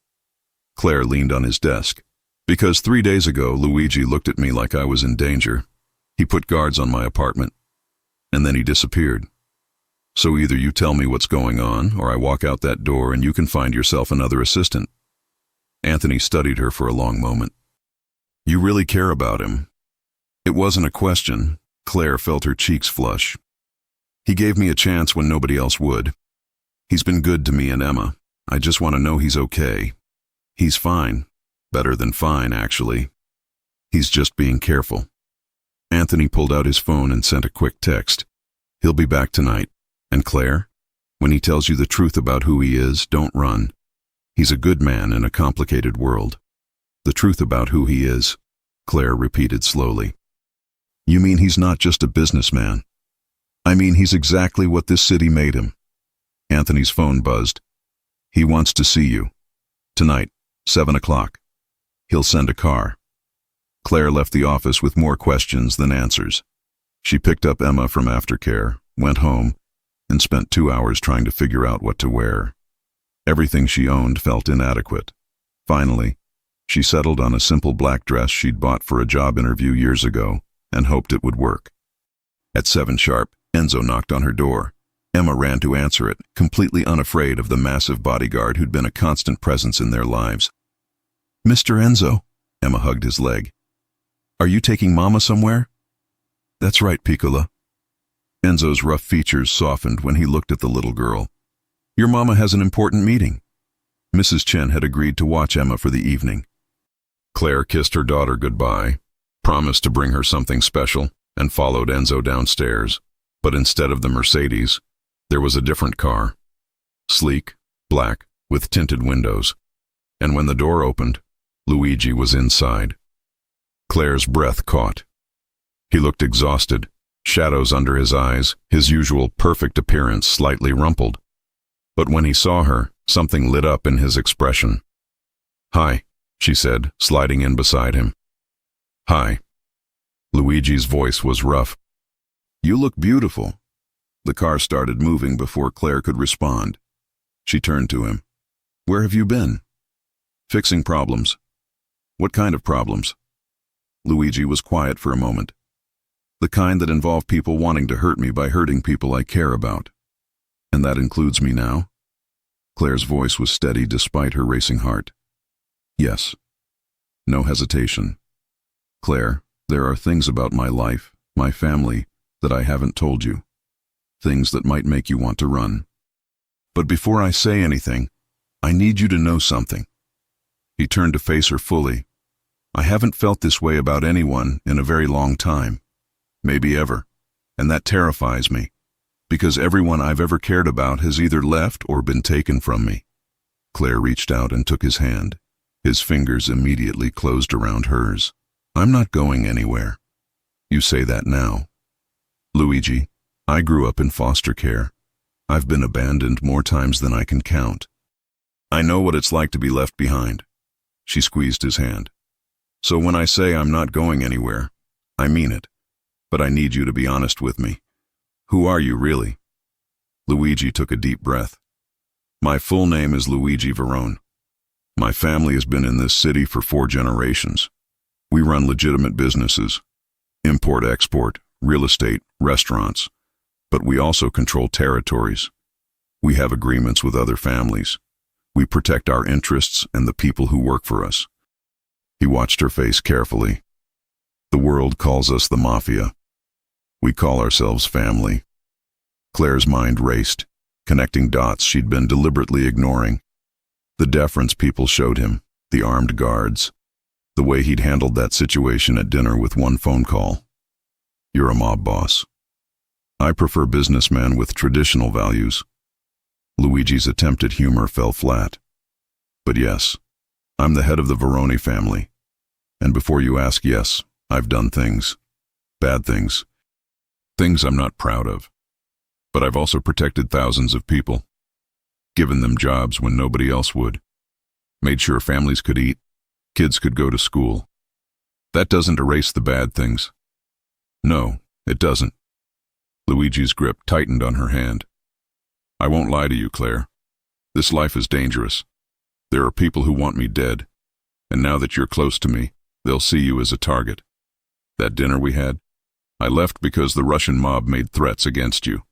Claire leaned on his desk. "Because 3 days ago, Luigi looked at me like I was in danger. He put guards on my apartment. And then he disappeared. So either you tell me what's going on, or I walk out that door and you can find yourself another assistant." Anthony studied her for a long moment. "You really care about him?" It wasn't a question. Claire felt her cheeks flush. "He gave me a chance when nobody else would. He's been good to me and Emma. I just want to know he's okay. He's fine. Better than fine, actually. He's just being careful." Anthony pulled out his phone and sent a quick text. "He'll be back tonight. And Claire, when he tells you the truth about who he is, don't run. He's a good man in a complicated world." "The truth about who he is," Claire repeated slowly. "You mean he's not just a businessman?" "I mean he's exactly what this city made him." Anthony's phone buzzed. "He wants to see you. Tonight, 7 o'clock. He'll send a car." Claire left the office with more questions than answers. She picked up Emma from aftercare, went home, and spent 2 hours trying to figure out what to wear. Everything she owned felt inadequate. Finally, she settled on a simple black dress she'd bought for a job interview years ago and hoped it would work. At 7 sharp, Enzo knocked on her door. Emma ran to answer it, completely unafraid of the massive bodyguard who'd been a constant presence in their lives. "Mr. Enzo," Emma hugged his leg. "Are you taking Mama somewhere?" "That's right, Piccola." Enzo's rough features softened when he looked at the little girl. "Your Mama has an important meeting." Mrs. Chen had agreed to watch Emma for the evening. Claire kissed her daughter goodbye, promised to bring her something special, and followed Enzo downstairs. But instead of the Mercedes, there was a different car. Sleek, black, with tinted windows. And when the door opened, Luigi was inside. Claire's breath caught. He looked exhausted, shadows under his eyes, his usual perfect appearance slightly rumpled. But when he saw her, something lit up in his expression. "Hi," she said, sliding in beside him. "Hi." Luigi's voice was rough. "You look beautiful." The car started moving before Claire could respond. She turned to him. "Where have you been?" "Fixing problems." "What kind of problems?" Luigi was quiet for a moment. "The kind that involve people wanting to hurt me by hurting people I care about." "And that includes me now?" Claire's voice was steady despite her racing heart. "Yes." No hesitation. "Claire, there are things about my life, my family, that I haven't told you. Things that might make you want to run. But before I say anything, I need you to know something." He turned to face her fully. "I haven't felt this way about anyone in a very long time. Maybe ever. And that terrifies me. Because everyone I've ever cared about has either left or been taken from me." Claire reached out and took his hand. His fingers immediately closed around hers. "I'm not going anywhere." "You say that now." "Luigi, I grew up in foster care. I've been abandoned more times than I can count. I know what it's like to be left behind." She squeezed his hand. "So when I say I'm not going anywhere, I mean it. But I need you to be honest with me. Who are you really?" Luigi took a deep breath. My full name is Luigi Verone. My family has been in this city for 4 generations. We run legitimate businesses, import-export, real estate, restaurants, but we also control territories. We have agreements with other families. We protect our interests and the people who work for us. He watched her face carefully. The world calls us the Mafia. We call ourselves family. Claire's mind raced, connecting dots she'd been deliberately ignoring. The deference people showed him, the armed guards, the way he'd handled that situation at dinner with one phone call. You're a mob boss. I prefer businessmen with traditional values. Luigi's attempt at humor fell flat. But yes, I'm the head of the Verone family. And before you ask, yes, I've done things. Bad things. Things I'm not proud of. But I've also protected thousands of people. Given them jobs when nobody else would. Made sure families could eat, kids could go to school. That doesn't erase the bad things. No, it doesn't. Luigi's grip tightened on her hand. I won't lie to you, Claire. This life is dangerous. There are people who want me dead, and now that you're close to me, they'll see you as a target. That dinner we had, I left because the Russian mob made threats against you.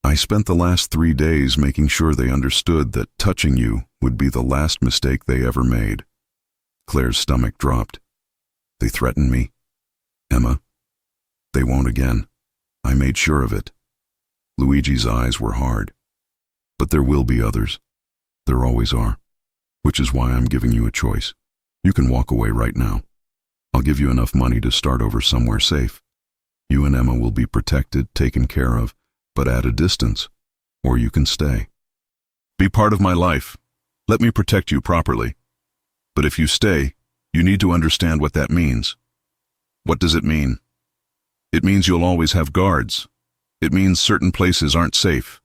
I spent the last 3 days making sure they understood that touching you would be the last mistake they ever made. Claire's stomach dropped. They threatened me? Emma? They won't again. I made sure of it. Luigi's eyes were hard. But there will be others. There always are. Which is why I'm giving you a choice. You can walk away right now. I'll give you enough money to start over somewhere safe. You and Emma will be protected, taken care of, but at a distance. Or you can stay. Be part of my life. Let me protect you properly. But if you stay, you need to understand what that means. What does it mean? It means you'll always have guards. It means certain places aren't safe.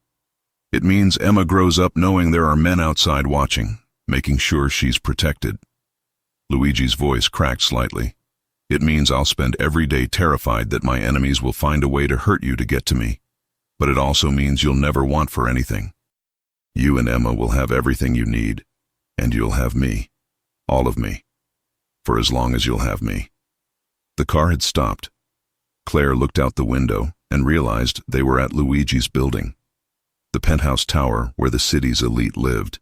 It means Emma grows up knowing there are men outside watching, making sure she's protected. Luigi's voice cracked slightly. It means I'll spend every day terrified that my enemies will find a way to hurt you to get to me. But it also means you'll never want for anything. You and Emma will have everything you need, and you'll have me. All of me. For as long as you'll have me. The car had stopped. Claire looked out the window and realized they were at Luigi's building. The penthouse tower where the city's elite lived.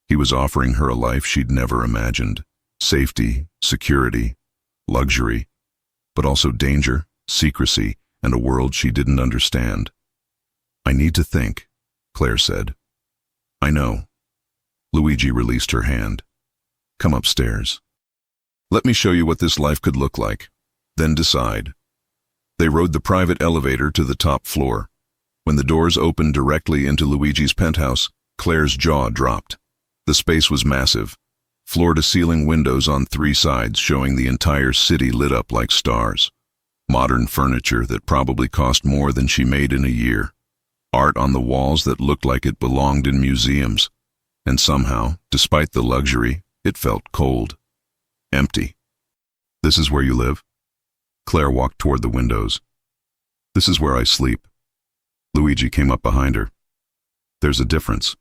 He was offering her a life she'd never imagined. Safety, security, luxury, but also danger, secrecy, and a world she didn't understand. I need to think, Claire said. I know. Luigi released her hand. Come upstairs. Let me show you what this life could look like. Then decide. They rode the private elevator to the top floor. When the doors opened directly into Luigi's penthouse, Claire's jaw dropped. The space was massive. Floor-to-ceiling windows on 3 sides showing the entire city lit up like stars. Modern furniture that probably cost more than she made in a year. Art on the walls that looked like it belonged in museums. And somehow, despite the luxury, it felt cold. Empty. This is where you live? Claire walked toward the windows. This is where I sleep. Luigi came up behind her. There's a difference.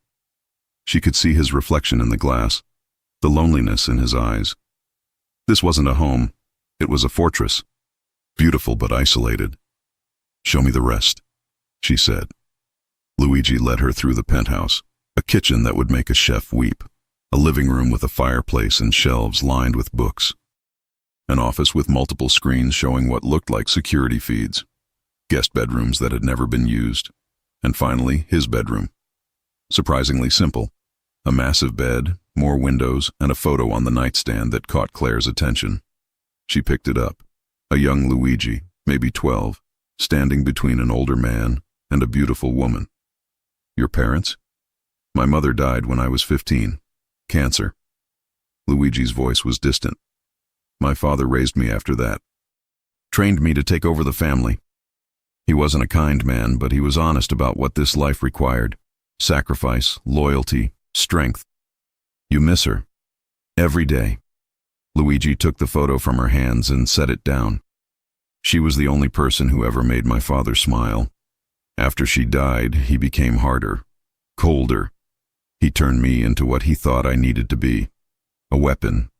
She could see his reflection in the glass, the loneliness in his eyes. This wasn't a home. It was a fortress. Beautiful but isolated. Show me the rest, she said. Luigi led her through the penthouse, a kitchen that would make a chef weep, a living room with a fireplace and shelves lined with books, an office with multiple screens showing what looked like security feeds, guest bedrooms that had never been used, and finally his bedroom. Surprisingly simple, a massive bed, more windows, and a photo on the nightstand that caught Claire's attention. She picked it up, a young Luigi, maybe 12, standing between an older man and a beautiful woman. Your parents? My mother died when I was 15. Cancer. Luigi's voice was distant. My father raised me after that. Trained me to take over the family. He wasn't a kind man, but he was honest about what this life required. Sacrifice, loyalty, strength. You miss her. Every day. Luigi took the photo from her hands and set it down. She was the only person who ever made my father smile. After she died, he became harder, colder. He turned me into what he thought I needed to be. A weapon,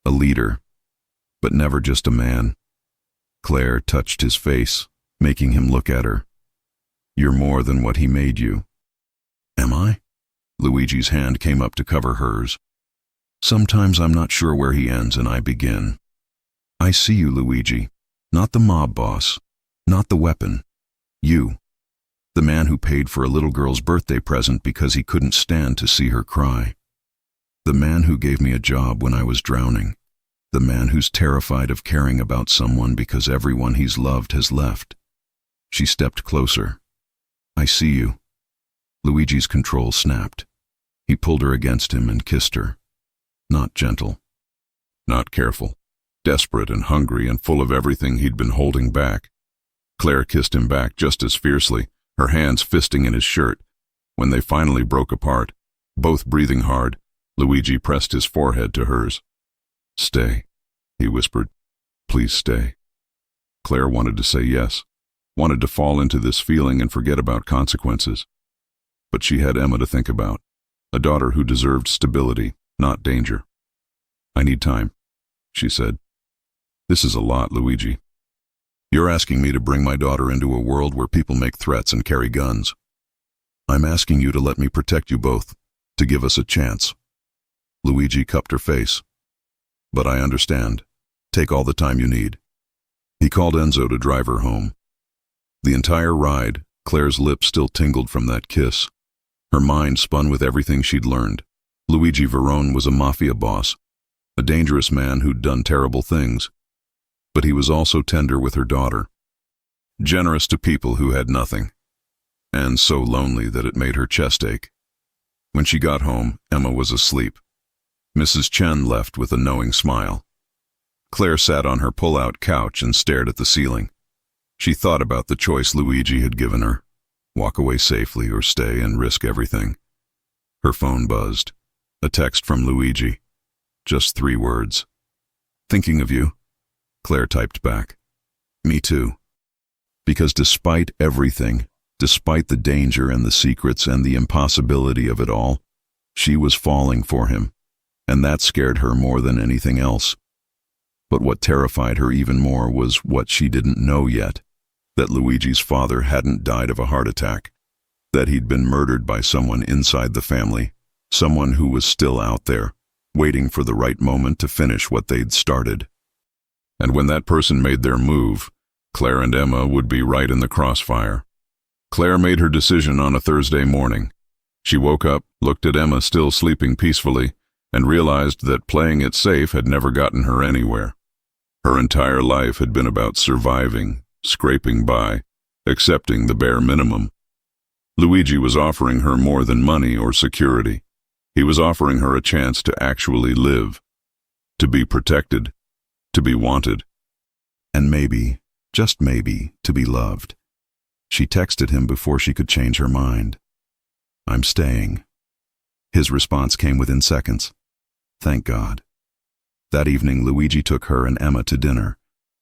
a leader, but never just a man. Claire touched his face, making him look at her. You're more than what he made you. Am I? Luigi's hand came up to cover hers. Sometimes I'm not sure where he ends and I begin. I see you, Luigi. Not the mob boss, not the weapon. You. The man who paid for a little girl's birthday present because he couldn't stand to see her cry. The man who gave me a job when I was drowning. The man who's terrified of caring about someone because everyone he's loved has left. She stepped closer. I see you. Luigi's control snapped. He pulled her against him and kissed her. Not gentle. Not careful. Desperate and hungry and full of everything he'd been holding back. Claire kissed him back just as fiercely, her hands fisting in his shirt. When they finally broke apart, both breathing hard, Luigi pressed his forehead to hers. Stay, he whispered. Please stay. Claire wanted to say yes, wanted to fall into this feeling and forget about consequences. But she had Emma to think about, a daughter who deserved stability, not danger. I need time, she said. This is a lot, Luigi. You're asking me to bring my daughter into a world where people make threats and carry guns. I'm asking you to let me protect you both, to give us a chance. Luigi cupped her face. But I understand. Take all the time you need. He called Enzo to drive her home. The entire ride, Claire's lips still tingled from that kiss. Her mind spun with everything she'd learned. Luigi Verone was a Mafia boss, a dangerous man who'd done terrible things. But he was also tender with her daughter, generous to people who had nothing, and so lonely that it made her chest ache. When she got home, Emma was asleep. Mrs. Chen left with a knowing smile. Claire sat on her pull-out couch and stared at the ceiling. She thought about the choice Luigi had given her, walk away safely or stay and risk everything. Her phone buzzed. A text from Luigi. Just 3 words. Thinking of you. Claire typed back. Me too. Because despite everything, despite the danger and the secrets and the impossibility of it all, she was falling for him, and that scared her more than anything else. But what terrified her even more was what she didn't know yet, that Luigi's father hadn't died of a heart attack, that he'd been murdered by someone inside the family, someone who was still out there, waiting for the right moment to finish what they'd started. And when that person made their move, Claire and Emma would be right in the crossfire. Claire made her decision on a Thursday morning. She woke up, looked at Emma still sleeping peacefully, and realized that playing it safe had never gotten her anywhere. Her entire life had been about surviving, scraping by, accepting the bare minimum. Luigi was offering her more than money or security. He was offering her a chance to actually live, to be protected, to be wanted, and maybe, just maybe, to be loved. She texted him before she could change her mind. I'm staying. His response came within seconds. Thank God. That evening, Luigi took her and Emma to dinner,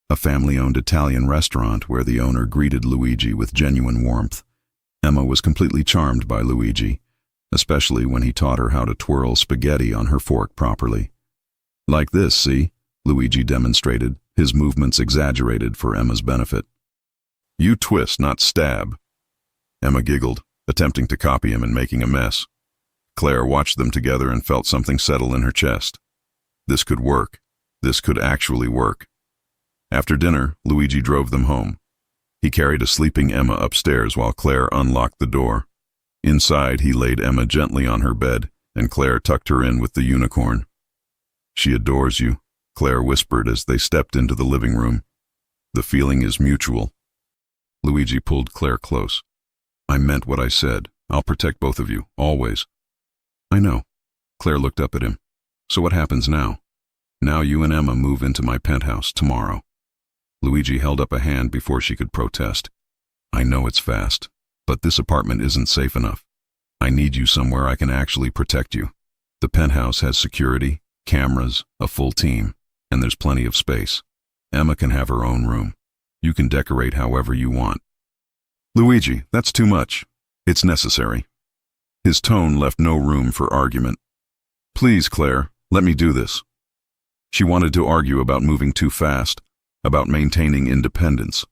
a family-owned Italian restaurant where the owner greeted Luigi with genuine warmth. Emma was completely charmed by Luigi, especially when he taught her how to twirl spaghetti on her fork properly. Like this, see? Luigi demonstrated, his movements exaggerated for Emma's benefit. You twist, not stab. Emma giggled, attempting to copy him and making a mess. Claire watched them together and felt something settle in her chest. This could work. This could actually work. After dinner, Luigi drove them home. He carried a sleeping Emma upstairs while Claire unlocked the door. Inside, he laid Emma gently on her bed, and Claire tucked her in with the unicorn. She adores you, Claire whispered as they stepped into the living room. The feeling is mutual. Luigi pulled Claire close. I meant what I said. I'll protect both of you, always. I know. Claire looked up at him. So what happens now? Now you and Emma move into my penthouse tomorrow. Luigi held up a hand before she could protest. I know it's fast, but this apartment isn't safe enough. I need you somewhere I can actually protect you. The penthouse has security, cameras, a full team, and there's plenty of space. Emma can have her own room. You can decorate however you want. Luigi, that's too much. It's necessary. His tone left no room for argument. Please, Claire, let me do this. She wanted to argue about moving too fast, about maintaining independence.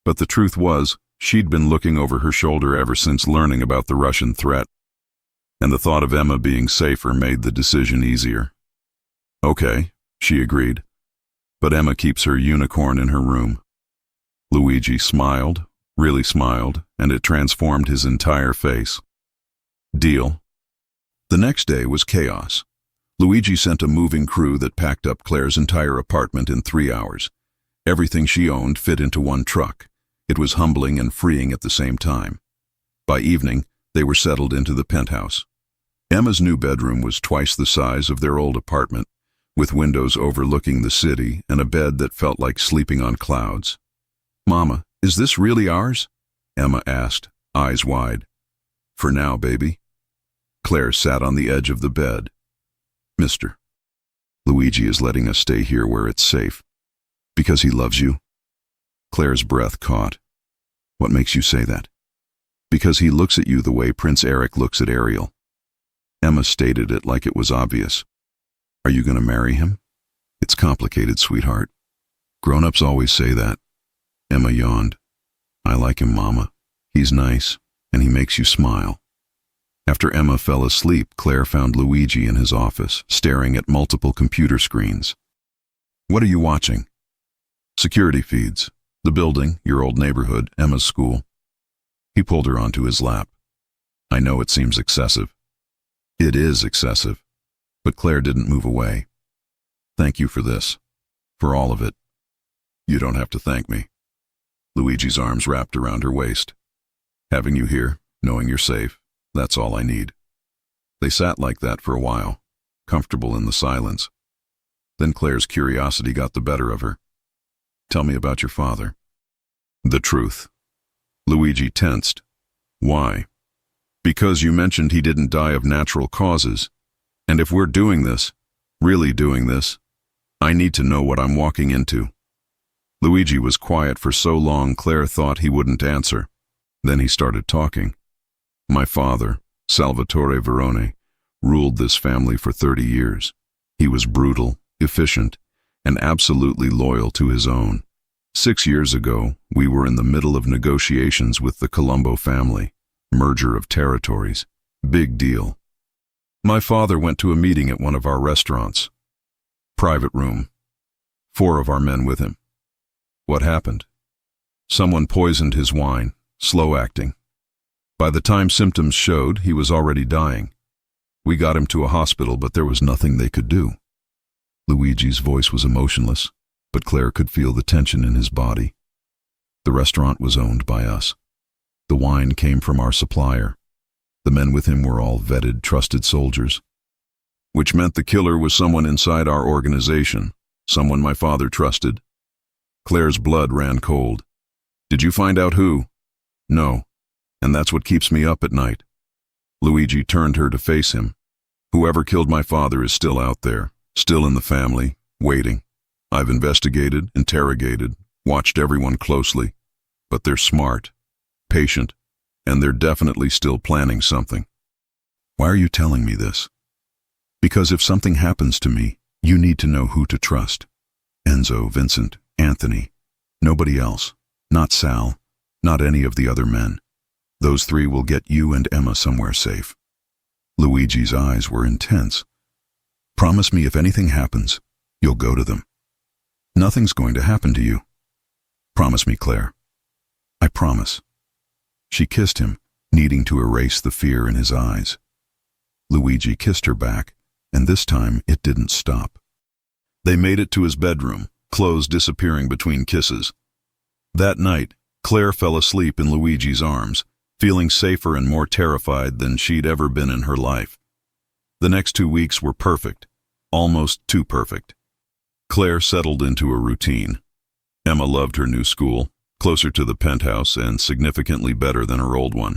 But the truth was, she'd been looking over her shoulder ever since learning about the Russian threat. And the thought of Emma being safer made the decision easier. Okay, she agreed. But Emma keeps her unicorn in her room. Luigi smiled, really smiled, and it transformed his entire face. Deal. The next day was chaos. Luigi sent a moving crew that packed up Claire's entire apartment in 3 hours. Everything she owned fit into one truck. It was humbling and freeing at the same time. By evening, they were settled into the penthouse. Emma's new bedroom was twice the size of their old apartment, with windows overlooking the city and a bed that felt like sleeping on clouds. "Mama, is this really ours?" Emma asked, eyes wide. "For now, baby." Claire sat on the edge of the bed. "Mister, Luigi is letting us stay here where it's safe. Because he loves you?" Claire's breath caught. "What makes you say that?" "Because he looks at you the way Prince Eric looks at Ariel." Emma stated it like it was obvious. "Are you going to marry him?" "It's complicated, sweetheart. Grown-ups always say that." Emma yawned. "I like him, Mama. He's nice, and he makes you smile." After Emma fell asleep, Claire found Luigi in his office, staring at multiple computer screens. "What are you watching?" "Security feeds. The building, your old neighborhood, Emma's school." He pulled her onto his lap. "I know it seems excessive." "It is excessive." But Claire didn't move away. "Thank you for this. For all of it." "You don't have to thank me." Luigi's arms wrapped around her waist. "Having you here, knowing you're safe, that's all I need." They sat like that for a while, comfortable in the silence. Then Claire's curiosity got the better of her. "Tell me about your father." "The truth." Luigi tensed. "Why?" "Because you mentioned he didn't die of natural causes. And if we're doing this, really doing this, I need to know what I'm walking into." Luigi was quiet for so long Claire thought he wouldn't answer. Then he started talking. "My father, Salvatore Verone, ruled this family for 30 years. He was brutal, efficient, and absolutely loyal to his own. 6 years ago, we were in the middle of negotiations with the Colombo family. Merger of territories. Big deal. My father went to a meeting at one of our restaurants. Private room. 4 of our men with him. What happened? Someone poisoned his wine, slow acting. By the time symptoms showed, he was already dying. We got him to a hospital, but there was nothing they could do." Luigi's voice was emotionless, but Claire could feel the tension in his body. "The restaurant was owned by us. The wine came from our supplier. The men with him were all vetted, trusted soldiers. Which meant the killer was someone inside our organization, someone my father trusted." Claire's blood ran cold. "Did you find out who?" "No, and that's what keeps me up at night." Luigi turned her to face him. "Whoever killed my father is still out there, still in the family, waiting. I've investigated, interrogated, watched everyone closely, but they're smart, patient, and they're definitely still planning something." "Why are you telling me this?" "Because if something happens to me, you need to know who to trust. Enzo, Vincent, Anthony. Nobody else. Not Sal. Not any of the other men. Those 3 will get you and Emma somewhere safe." Luigi's eyes were intense. "Promise me if anything happens, you'll go to them." "Nothing's going to happen to you." "Promise me, Claire." "I promise." She kissed him, needing to erase the fear in his eyes. Luigi kissed her back, and this time it didn't stop. They made it to his bedroom, clothes disappearing between kisses. That night, Claire fell asleep in Luigi's arms, feeling safer and more terrified than she'd ever been in her life. The next 2 weeks were perfect, almost too perfect. Claire settled into a routine. Emma loved her new school, closer to the penthouse and significantly better than her old one.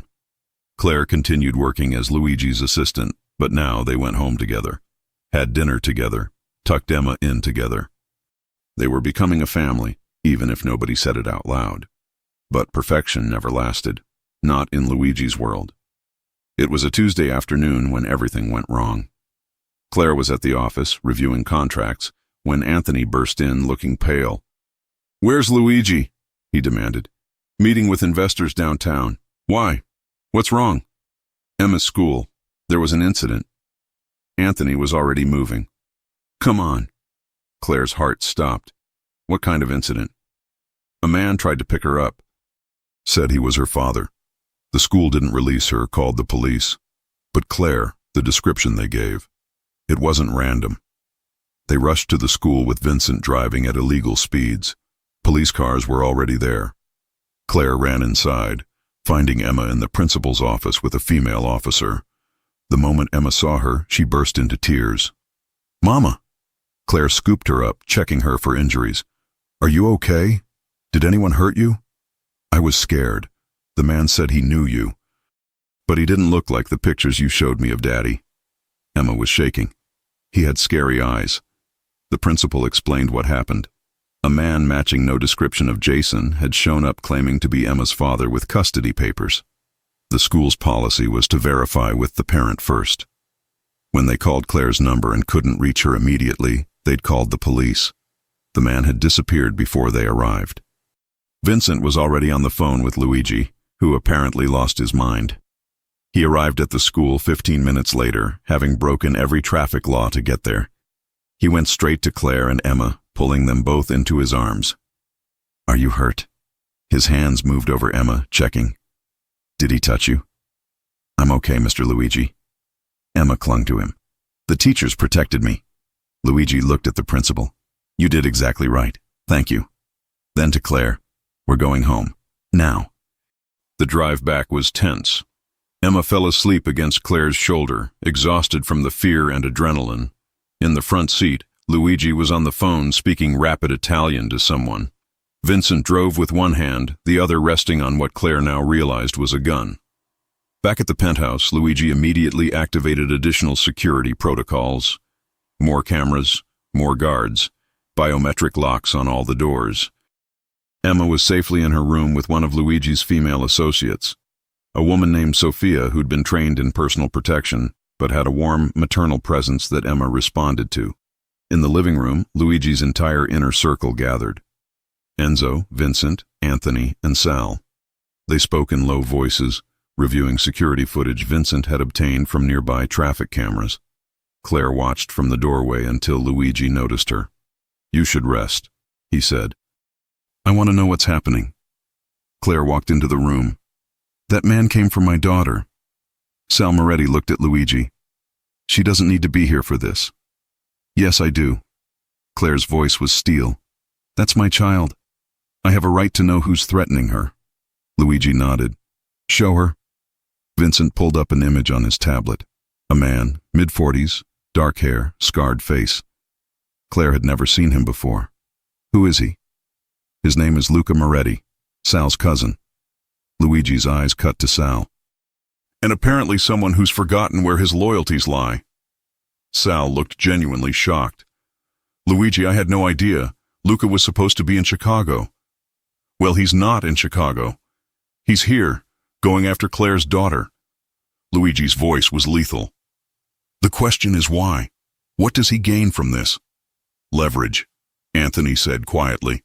Claire continued working as Luigi's assistant, but now they went home together, had dinner together, tucked Emma in together. They were becoming a family, even if nobody said it out loud. But perfection never lasted. not in Luigi's world. It was a Tuesday afternoon when everything went wrong. Claire was at the office, reviewing contracts, when Anthony burst in looking pale. "Where's Luigi?" he demanded. "Meeting with investors downtown. Why? What's wrong?" "Emma's school. There was an incident." Anthony was already moving. "Come on." Claire's heart stopped. "What kind of incident?" "A man tried to pick her up. Said he was her father. The school didn't release her, called the police. But Claire, the description they gave, it wasn't random. They rushed to the school with Vincent driving at illegal speeds. Police cars were already there. Claire ran inside, finding Emma in the principal's office with a female officer. The moment Emma saw her, she burst into tears. "Mama!" Claire scooped her up, checking her for injuries. "Are you okay? Did anyone hurt you?" "I was scared. The man said he knew you. But he didn't look like the pictures you showed me of Daddy." Emma was shaking. "He had scary eyes." The principal explained what happened. A man matching no description of Jason had shown up claiming to be Emma's father with custody papers. The school's policy was to verify with the parent first. When they called Claire's number and couldn't reach her immediately, they'd called the police. The man had disappeared before they arrived. Vincent was already on the phone with Luigi, who apparently lost his mind. He arrived at the school 15 minutes later, having broken every traffic law to get there. He went straight to Claire and Emma, pulling them both into his arms. "Are you hurt?" His hands moved over Emma, checking. "Did he touch you?" "I'm okay, Mr. Luigi." Emma clung to him. "The teachers protected me." Luigi looked at the principal. "You did exactly right. Thank you." Then to Claire, "We're going home. Now." The drive back was tense. Emma fell asleep against Claire's shoulder, exhausted from the fear and adrenaline. In the front seat, Luigi was on the phone speaking rapid Italian to someone. Vincent drove with one hand, the other resting on what Claire now realized was a gun. Back at the penthouse, Luigi immediately activated additional security protocols. More cameras, more guards, biometric locks on all the doors. Emma was safely in her room with one of Luigi's female associates, a woman named Sophia who'd been trained in personal protection, but had a warm maternal presence that Emma responded to. In the living room, Luigi's entire inner circle gathered. Enzo, Vincent, Anthony, and Sal. They spoke in low voices, reviewing security footage Vincent had obtained from nearby traffic cameras. Claire watched from the doorway until Luigi noticed her. "You should rest," he said. "I want to know what's happening." Claire walked into the room. "That man came for my daughter." Sal Moretti looked at Luigi. "She doesn't need to be here for this." "Yes, I do." Claire's voice was steel. "That's my child. I have a right to know who's threatening her." Luigi nodded. "Show her." Vincent pulled up an image on his tablet. A man, mid-40s, dark hair, scarred face. Claire had never seen him before. "Who is he?" "His name is Luca Moretti, Sal's cousin." Luigi's eyes cut to Sal. "And apparently someone who's forgotten where his loyalties lie." Sal looked genuinely shocked. "Luigi, I had no idea. Luca was supposed to be in Chicago." "Well, he's not in Chicago. He's here, going after Claire's daughter." Luigi's voice was lethal. "The question is why? What does he gain from this?" "Leverage," Anthony said quietly.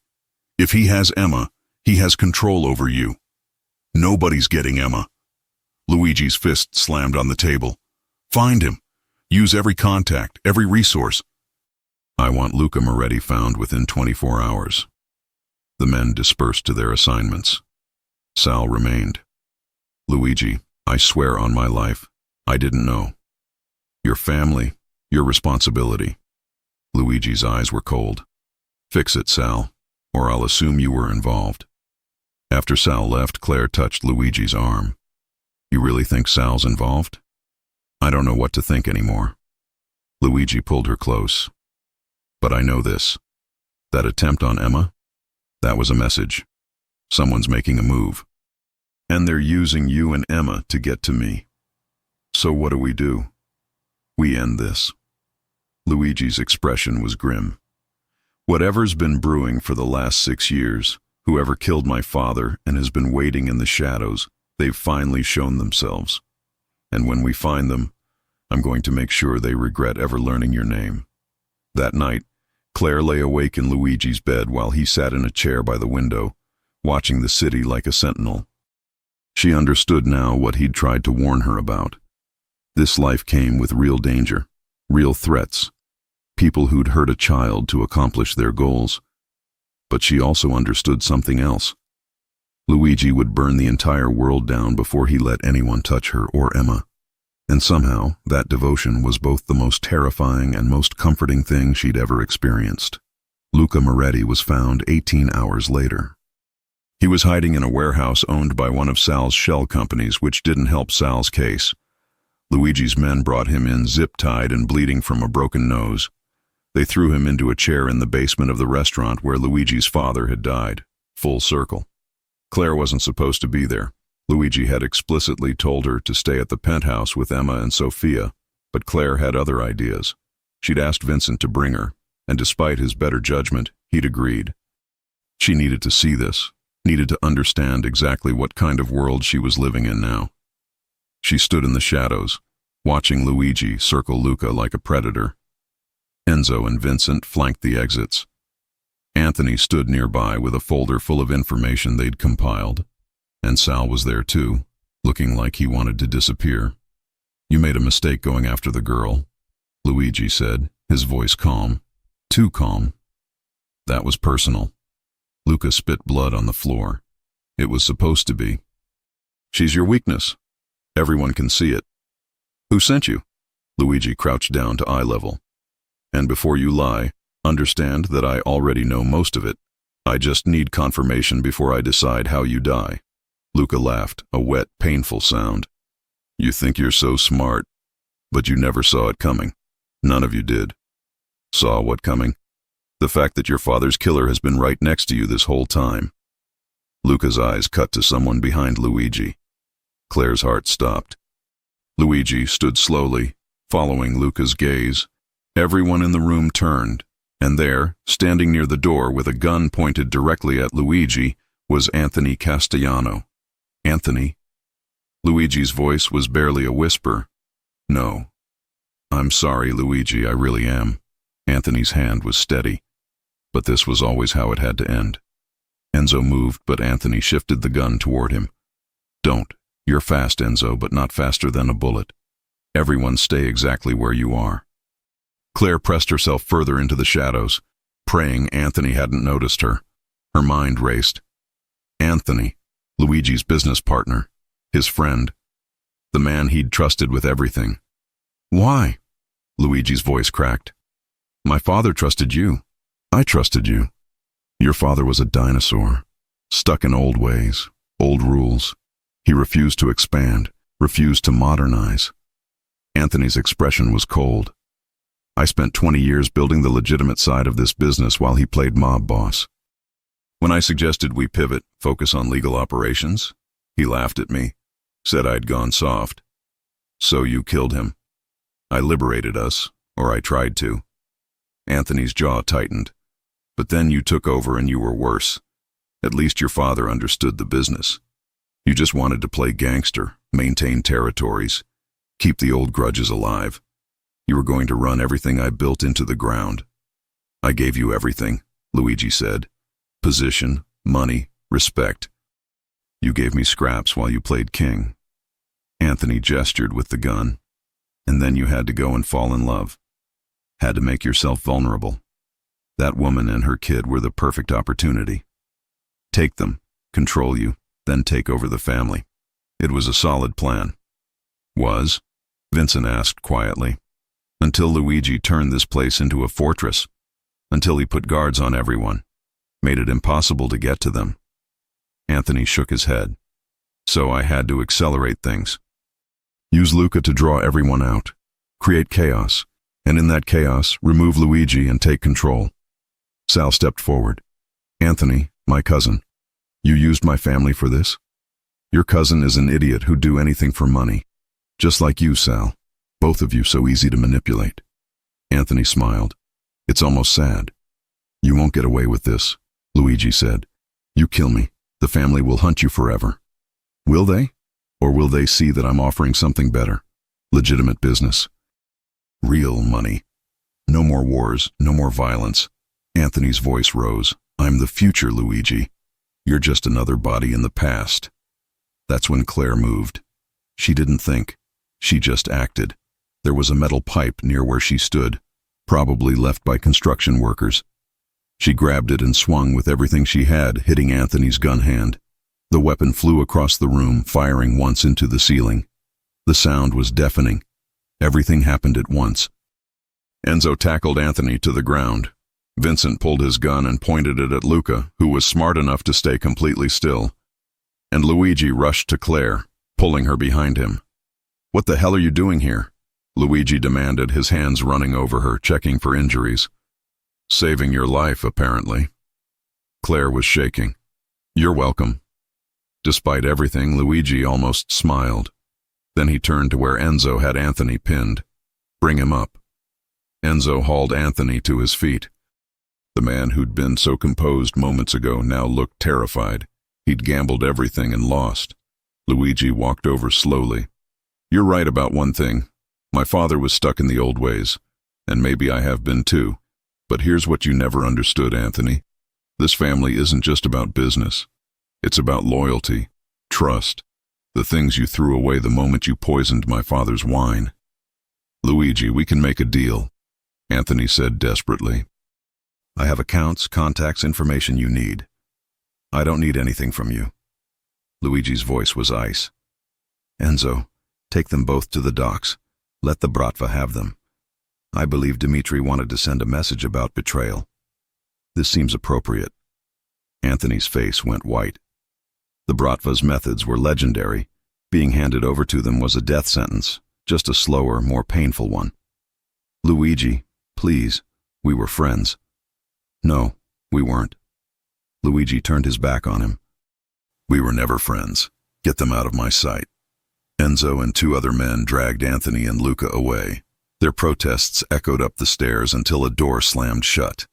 "If he has Emma, he has control over you. Nobody's getting Emma." Luigi's fist slammed on the table. "Find him. Use every contact, every resource." "I want Luca Moretti found within 24 hours. The men dispersed to their assignments. Sal remained. "Luigi, I swear on my life, I didn't know. Your family, your responsibility." Luigi's eyes were cold. "Fix it, Sal, or I'll assume you were involved." After Sal left, Claire touched Luigi's arm. "You really think Sal's involved?" "I don't know what to think anymore." Luigi pulled her close. "But I know this. That attempt on Emma? That was a message. Someone's making a move. And they're using you and Emma to get to me. So what do? We end this." Luigi's expression was grim. "Whatever's been brewing for the last 6 years, whoever killed my father and has been waiting in the shadows, They've finally shown themselves. And when we find them, I'm going to make sure they regret ever learning your name." That night, Claire lay awake in Luigi's bed while he sat in a chair by the window, watching the city like a sentinel. She understood now what he'd tried to warn her about. This life came with real danger, real threats, people who'd hurt a child to accomplish their goals. But she also understood something else. Luigi would burn the entire world down before he let anyone touch her or Emma. And somehow, that devotion was both the most terrifying and most comforting thing she'd ever experienced. Luca Moretti was found 18 hours later. He was hiding in a warehouse owned by one of Sal's shell companies, which didn't help Sal's case. Luigi's men brought him in zip-tied and bleeding from a broken nose. They threw him into a chair in the basement of the restaurant where Luigi's father had died, full circle. Claire wasn't supposed to be there. Luigi had explicitly told her to stay at the penthouse with Emma and Sophia, but Claire had other ideas. She'd asked Vincent to bring her, and despite his better judgment, he'd agreed. She needed to see this, needed to understand exactly what kind of world she was living in now. She stood in the shadows, watching Luigi circle Luca like a predator. Enzo and Vincent flanked the exits. Anthony stood nearby with a folder full of information they'd compiled. And Sal was there too, looking like he wanted to disappear. "You made a mistake going after the girl," Luigi said, his voice calm. Too calm. That was personal. Luca spit blood on the floor. It was supposed to be. "She's your weakness. Everyone can see it." "Who sent you?" Luigi crouched down to eye level. "And before you lie, understand that I already know most of it. I just need confirmation before I decide how you die." Luca laughed, a wet, painful sound. "You think you're so smart, but you never saw it coming. None of you did." "Saw what coming?" "The fact that your father's killer has been right next to you this whole time." Luca's eyes cut to someone behind Luigi. Claire's heart stopped. Luigi stood slowly, following Luca's gaze. Everyone in the room turned, and there, standing near the door with a gun pointed directly at Luigi, was Anthony Castellano. "Anthony?" Luigi's voice was barely a whisper. "No. I'm sorry, Luigi, I really am." Anthony's hand was steady. But this was always how it had to end. Enzo moved, but Anthony shifted the gun toward him. "Don't. You're fast, Enzo, but not faster than a bullet. Everyone stay exactly where you are." Claire pressed herself further into the shadows, praying Anthony hadn't noticed her. Her mind raced. Anthony, Luigi's business partner, his friend, the man he'd trusted with everything. "Why?" Luigi's voice cracked. "My father trusted you. I trusted you. Your father was a dinosaur, stuck in old ways, old rules. He refused to expand, refused to modernize." Anthony's expression was cold. "I spent 20 years building the legitimate side of this business while he played mob boss. When I suggested we pivot, focus on legal operations, he laughed at me, said I'd gone soft. So you killed him. I liberated us, or I tried to." Anthony's jaw tightened. "But then you took over and you were worse. At least your father understood the business. You just wanted to play gangster, maintain territories, keep the old grudges alive. You were going to run everything I built into the ground. I gave you everything," Luigi said. "Position, money, respect. You gave me scraps while you played king." Anthony gestured with the gun. "And then you had to go and fall in love. Had to make yourself vulnerable. That woman and her kid were the perfect opportunity. Take them, control you, then take over the family. It was a solid plan." "Was?" Vincent asked quietly. "Until Luigi turned this place into a fortress. Until he put guards on everyone. Made it impossible to get to them." Anthony shook his head. "So I had to accelerate things. Use Luca to draw everyone out. Create chaos. And in that chaos, remove Luigi and take control." Sal stepped forward. "Anthony, my cousin. You used my family for this? Your cousin is an idiot who'd do anything for money. Just like you, Sal. Both of you so easy to manipulate." Anthony smiled. "It's almost sad." "You won't get away with this," Luigi said. "You kill me, the family will hunt you forever." "Will they?" Or will they see that I'm offering something better? Legitimate business. Real money. No more wars, no more violence. Anthony's voice rose. I'm the future, Luigi. You're just another body in the past. That's when Claire moved. She didn't think. She just acted. There was a metal pipe near where she stood, probably left by construction workers. She grabbed it and swung with everything she had, hitting Anthony's gun hand. The weapon flew across the room, firing once into the ceiling. The sound was deafening. Everything happened at once. Enzo tackled Anthony to the ground. Vincent pulled his gun and pointed it at Luca, who was smart enough to stay completely still. And Luigi rushed to Claire, pulling her behind him. What the hell are you doing here? Luigi demanded, his hands running over her, checking for injuries. Saving your life, apparently. Claire was shaking. You're welcome. Despite everything, Luigi almost smiled. Then he turned to where Enzo had Anthony pinned. Bring him up. Enzo hauled Anthony to his feet. The man who'd been so composed moments ago now looked terrified. He'd gambled everything and lost. Luigi walked over slowly. You're right about one thing. My father was stuck in the old ways, and maybe I have been too. But here's what you never understood, Anthony. This family isn't just about business. It's about loyalty, trust, the things you threw away the moment you poisoned my father's wine. Luigi, we can make a deal, Anthony said desperately. I have accounts, contacts, information you need. I don't need anything from you. Luigi's voice was ice. Enzo, take them both to the docks. Let the Bratva have them. I believe Dmitri wanted to send a message about betrayal. This seems appropriate. Anthony's face went white. The Bratva's methods were legendary. Being handed over to them was a death sentence, just a slower, more painful one. Luigi, please, we were friends. No, we weren't. Luigi turned his back on him. We were never friends. Get them out of my sight. Enzo and two other men dragged Anthony and Luca away. Their protests echoed up the stairs until a door slammed shut.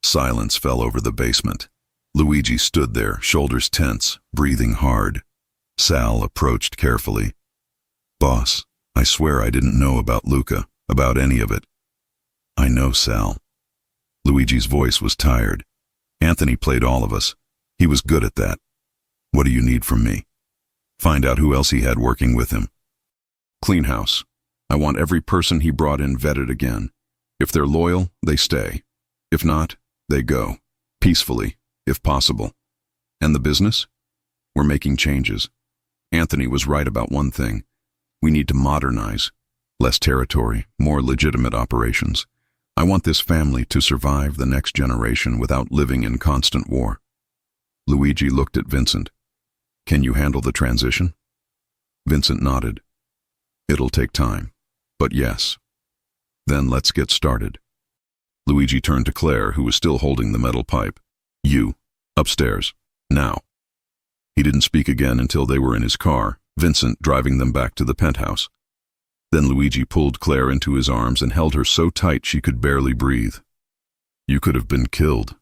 Silence fell over the basement. Luigi stood there, shoulders tense, breathing hard. Sal approached carefully. Boss, I swear I didn't know about Luca, about any of it. I know, Sal. Luigi's voice was tired. Anthony played all of us. He was good at that. What do you need from me? Find out who else he had working with him. Clean house. I want every person he brought in vetted again. If they're loyal, they stay. If not, they go. Peacefully, if possible. And the business? We're making changes. Anthony was right about one thing. We need to modernize. Less territory, more legitimate operations. I want this family to survive the next generation without living in constant war. Luigi looked at Vincent. Can you handle the transition? Vincent nodded. It'll take time, but yes. Then let's get started. Luigi turned to Claire, who was still holding the metal pipe. You, upstairs, now. He didn't speak again until they were in his car, Vincent driving them back to the penthouse. Then Luigi pulled Claire into his arms and held her so tight she could barely breathe. You could have been killed,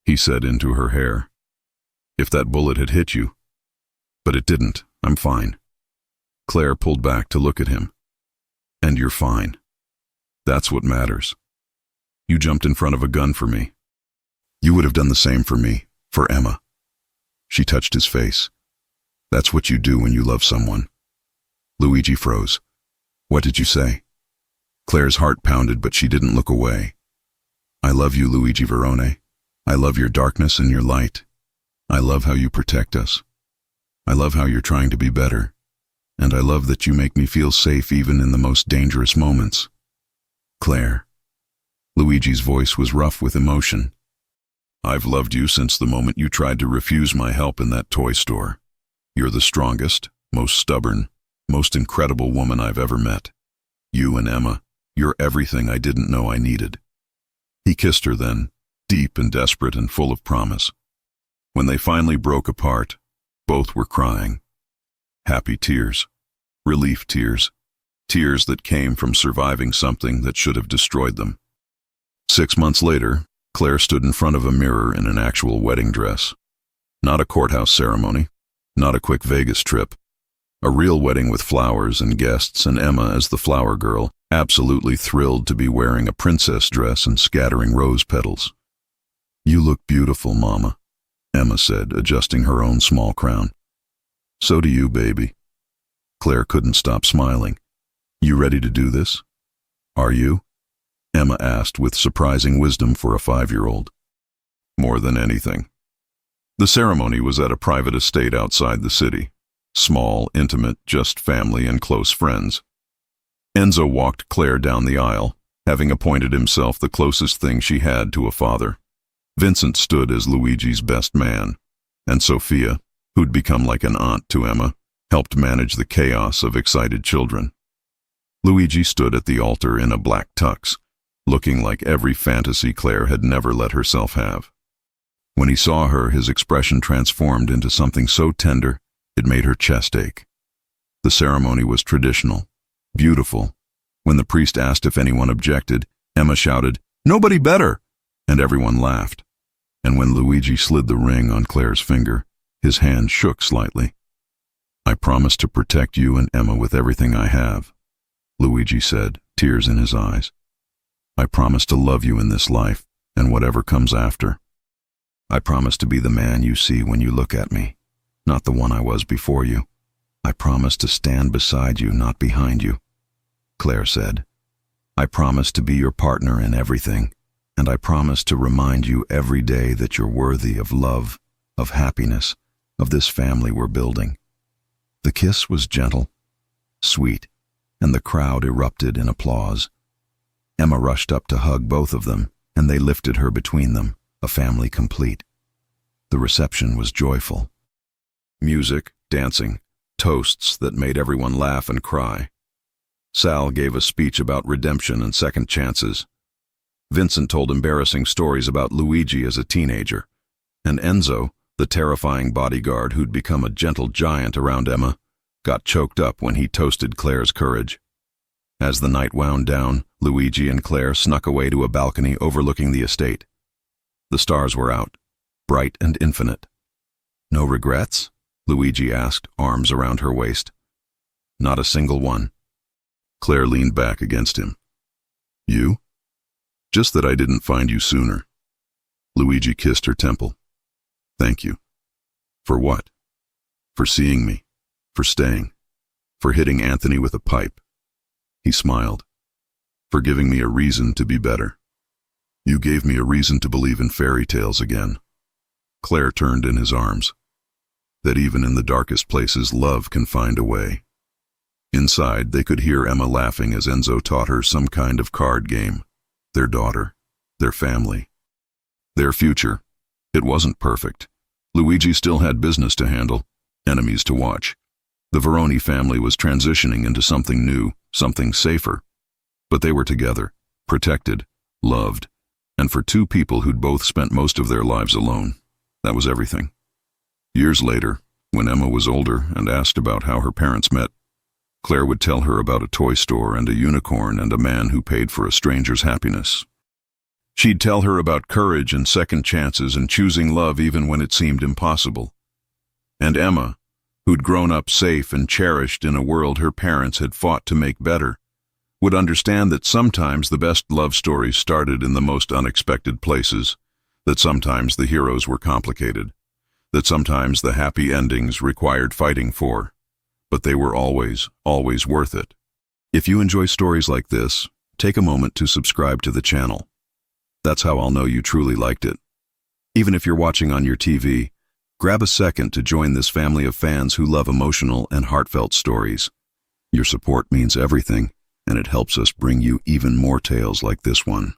he said into her hair. If that bullet had hit you. But it didn't. I'm fine. Claire pulled back to look at him. And you're fine. That's what matters. You jumped in front of a gun for me. You would have done the same for me, for Emma. She touched his face. That's what you do when you love someone. Luigi froze. What did you say? Claire's heart pounded, but she didn't look away. I love you, Luigi Verone. I love your darkness and your light. I love how you protect us. I love how you're trying to be better. And I love that you make me feel safe even in the most dangerous moments. Claire. Luigi's voice was rough with emotion. I've loved you since the moment you tried to refuse my help in that toy store. You're the strongest, most stubborn, most incredible woman I've ever met. You and Emma, you're everything I didn't know I needed. He kissed her then, deep and desperate and full of promise. When they finally broke apart, both were crying. Happy tears. Relief tears. Tears that came from surviving something that should have destroyed them. 6 months later, Claire stood in front of a mirror in an actual wedding dress. Not a courthouse ceremony, not a quick Vegas trip. A real wedding with flowers and guests, and Emma as the flower girl, absolutely thrilled to be wearing a princess dress and scattering rose petals. "You look beautiful, Mama," Emma said, adjusting her own small crown. "So do you, baby." Claire couldn't stop smiling. "You ready to do this?" "Are you?" Emma asked with surprising wisdom for a 5-year-old. "More than anything." The ceremony was at a private estate outside the city. Small, intimate, just family and close friends. Enzo walked Claire down the aisle, having appointed himself the closest thing she had to a father. Vincent stood as Luigi's best man, and Sophia, who'd become like an aunt to Emma, helped manage the chaos of excited children. Luigi stood at the altar in a black tux, looking like every fantasy Claire had never let herself have. When he saw her, his expression transformed into something so tender it made her chest ache. The ceremony was traditional, beautiful. When the priest asked if anyone objected, Emma shouted, "Nobody better!" and everyone laughed. And when Luigi slid the ring on Claire's finger, his hand shook slightly. "I promise to protect you and Emma with everything I have," Luigi said, tears in his eyes. "I promise to love you in this life and whatever comes after. I promise to be the man you see when you look at me, not the one I was before you. I promise to stand beside you, not behind you," Claire said. "I promise to be your partner in everything, and I promise to remind you every day that you're worthy of love, of happiness, of this family we're building." The kiss was gentle, sweet, and the crowd erupted in applause. Emma rushed up to hug both of them, and they lifted her between them, a family complete. The reception was joyful. Music, dancing, toasts that made everyone laugh and cry. Sal gave a speech about redemption and second chances. Vincent told embarrassing stories about Luigi as a teenager. And Enzo, the terrifying bodyguard who'd become a gentle giant around Emma, got choked up when he toasted Claire's courage. As the night wound down, Luigi and Claire snuck away to a balcony overlooking the estate. The stars were out, bright and infinite. "No regrets?" Luigi asked, arms around her waist. "Not a single one." Claire leaned back against him. "You? Just that I didn't find you sooner." Luigi kissed her temple. "Thank you." "For what?" "For seeing me. For staying. For hitting Anthony with a pipe." He smiled. "For giving me a reason to be better. You gave me a reason to believe in fairy tales again." Claire turned in his arms. That even in the darkest places, love can find a way. Inside, they could hear Emma laughing as Enzo taught her some kind of card game. Their daughter, their family, their future. It wasn't perfect. Luigi still had business to handle, enemies to watch. The Veroni family was transitioning into something new, something safer. But they were together, protected, loved, and for two people who'd both spent most of their lives alone, that was everything. Years later, when Emma was older and asked about how her parents met, Claire would tell her about a toy store and a unicorn and a man who paid for a stranger's happiness. She'd tell her about courage and second chances and choosing love even when it seemed impossible. And Emma, who'd grown up safe and cherished in a world her parents had fought to make better, would understand that sometimes the best love stories started in the most unexpected places, that sometimes the heroes were complicated, that sometimes the happy endings required fighting for, but they were always, always worth it. If you enjoy stories like this, take a moment to subscribe to the channel. That's how I'll know you truly liked it. Even if you're watching on your TV, grab a second to join this family of fans who love emotional and heartfelt stories. Your support means everything, and it helps us bring you even more tales like this one.